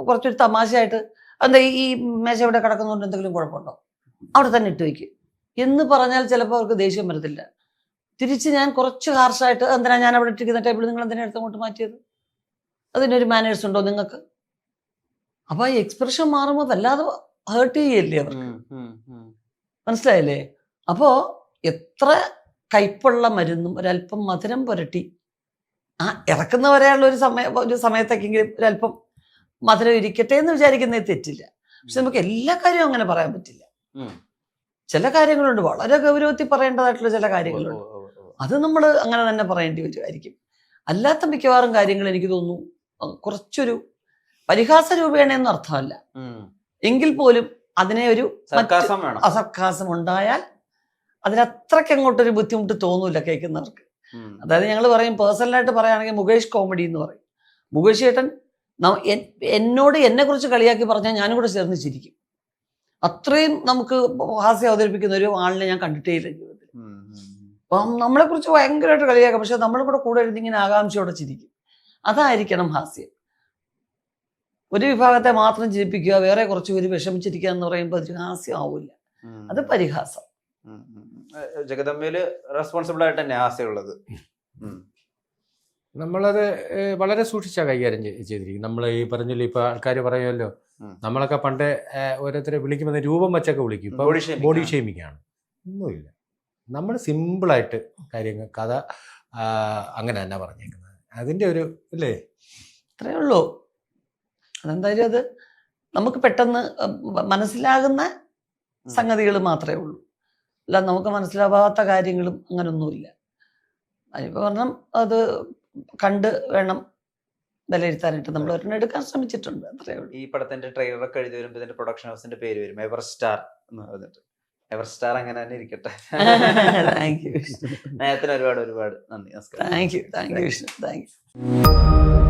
കുറച്ചൊരു തമാശയായിട്ട് എന്താ ഈ മേശ ഇവിടെ കിടക്കുന്നതുകൊണ്ട് എന്തെങ്കിലും കുഴപ്പമുണ്ടോ, അവിടെ തന്നെ ഇട്ട് വയ്ക്കും എന്ന് പറഞ്ഞാൽ ചിലപ്പോൾ അവർക്ക് ദേഷ്യം വരത്തില്ല. തിരിച്ച് ഞാൻ കുറച്ച് ഹാർഷായിട്ട് എന്തിനാ ഞാൻ അവിടെ ഇട്ടിരിക്കുന്ന ടേബിൾ നിങ്ങൾ എന്തിനാ എടുത്തങ്ങോട്ട് മാറ്റിയത്, അതിനൊരു മാനേഴ്സ് ഉണ്ടോ നിങ്ങൾക്ക്? അപ്പൊ ഈ എക്സ്പ്രഷൻ മാറുമ്പോൾ വല്ലാതെ ഹേർട്ട് ചെയ്യല്ലേ അവർക്ക്, മനസ്സിലായില്ലേ? അപ്പോ എത്ര കയ്പുള്ള മരുന്നും ഒരല്പം മധുരം പുരട്ടി ഇറക്കുന്നവരെയുള്ള ഒരു സമയത്തേക്കെങ്കിലും ഒരല്പം മധുരം ഇരിക്കട്ടെ എന്ന് വിചാരിക്കുന്നതിൽ തെറ്റില്ല. പക്ഷെ നമുക്ക് എല്ലാ കാര്യവും അങ്ങനെ പറയാൻ പറ്റില്ല. ചില കാര്യങ്ങളുണ്ട് വളരെ ഗൗരവത്തിൽ പറയേണ്ടതായിട്ടുള്ള ചില കാര്യങ്ങളുണ്ട്, അത് നമ്മൾ അങ്ങനെ തന്നെ പറയേണ്ടി വരുമായിരിക്കും. അല്ലാത്ത മിക്കവാറും കാര്യങ്ങൾ എനിക്ക് തോന്നുന്നു കുറച്ചൊരു പരിഹാസ രൂപേണയെന്ന് അർത്ഥമല്ല, എങ്കിൽ പോലും അതിനെ ഒരു അസർക്കാസം ഉണ്ടായാൽ അതിനത്രയ്ക്ക് അങ്ങോട്ടൊരു ബുദ്ധിമുട്ട് തോന്നൂല കേൾക്കുന്നവർക്ക്. അതായത് ഞങ്ങൾ പറയും, പേഴ്സണലായിട്ട് പറയുകയാണെങ്കിൽ മുകേഷ് കോമഡി എന്ന് പറയും. മുകേഷ് ചേട്ടൻ എന്നോട് എന്നെ കുറിച്ച് കളിയാക്കി പറഞ്ഞാൽ ഞാനും കൂടെ ചേർന്ന് ചിരിക്കും. അത്രയും നമുക്ക് ഹാസ്യം അവതരിപ്പിക്കുന്ന ഒരു ആളിനെ ഞാൻ കണ്ടിട്ടേ ഇല്ല ജീവിതത്തിൽ. അപ്പം നമ്മളെ കുറിച്ച് ഭയങ്കരമായിട്ട് കളിയാക്കാം, പക്ഷെ നമ്മളും കൂടെ എഴുതിങ്ങനെ ആകാംക്ഷയോടെ ചിരിക്കും. അതായിരിക്കണം ഹാസ്യം. ഒരു വിഭാഗത്തെ മാത്രം ചിരിപ്പിക്കുക, വേറെ കുറച്ച് പേര് വിഷമിച്ചിരിക്കുക എന്ന് പറയുമ്പോൾ അതൊരു ഹാസ്യം ആവില്ല, അത് പരിഹാസം. ജഗദമ്പയില് റെസ്പോൺസിബിൾ ആയിട്ട് തന്നെ ഹാസ്യമുള്ളത്. നമ്മളത് വളരെ സൂക്ഷിച്ചാണ് കൈകാര്യം ചെയ്തിരിക്കും. നമ്മൾ ഈ പറഞ്ഞില്ല, ഇപ്പൊ ആൾക്കാർ പറയുമല്ലോ, നമ്മളൊക്കെ പണ്ട് ഓരോരുത്തരെ വിളിക്കുമ്പോൾ രൂപം വെച്ചൊക്കെ വിളിക്കും, ഇപ്പൊ ബോഡി ഷെയ്മിങ്ങാണ്. ഒന്നുമില്ല, നമ്മൾ സിമ്പിളായിട്ട് കാര്യങ്ങൾ കഥ അങ്ങനെ തന്നെ പറഞ്ഞേക്കുന്നത്. അതിൻ്റെ ഒരു ഇല്ലേ, അത്രയേ ഉള്ളൂ. അതെന്തായാലും അത് നമുക്ക് പെട്ടെന്ന് മനസ്സിലാകുന്ന സംഗതികൾ മാത്രമേ ഉള്ളൂ, അല്ല നമുക്ക് മനസ്സിലാവാത്ത കാര്യങ്ങളും അങ്ങനൊന്നുമില്ല. അതിപ്പോൾ പറഞ്ഞാൽ അത് കണ്ട് വേണം വിലയിരുത്താനായിട്ട് നമ്മൾ ഒരെണ്ണം എടുക്കാൻ ശ്രമിച്ചിട്ടുണ്ട്, അത്രയേ ഉള്ളൂ. ഈ പടത്തിന്റെ ട്രെയിലറൊക്കെ എഴുതി വരുമ്പോൾ ഇതിന്റെ പ്രൊഡക്ഷൻ ഹൗസിന്റെ പേര് വരും എവർ സ്റ്റാർ എന്ന് പറഞ്ഞിട്ട്. എവർ സ്റ്റാർ അങ്ങനെ തന്നെ ഇരിക്കട്ടെ. Thank you. നേരത്തിന് ഒരുപാട് നന്ദി. നമസ്കാരം. Thank you Vishnu, thank you.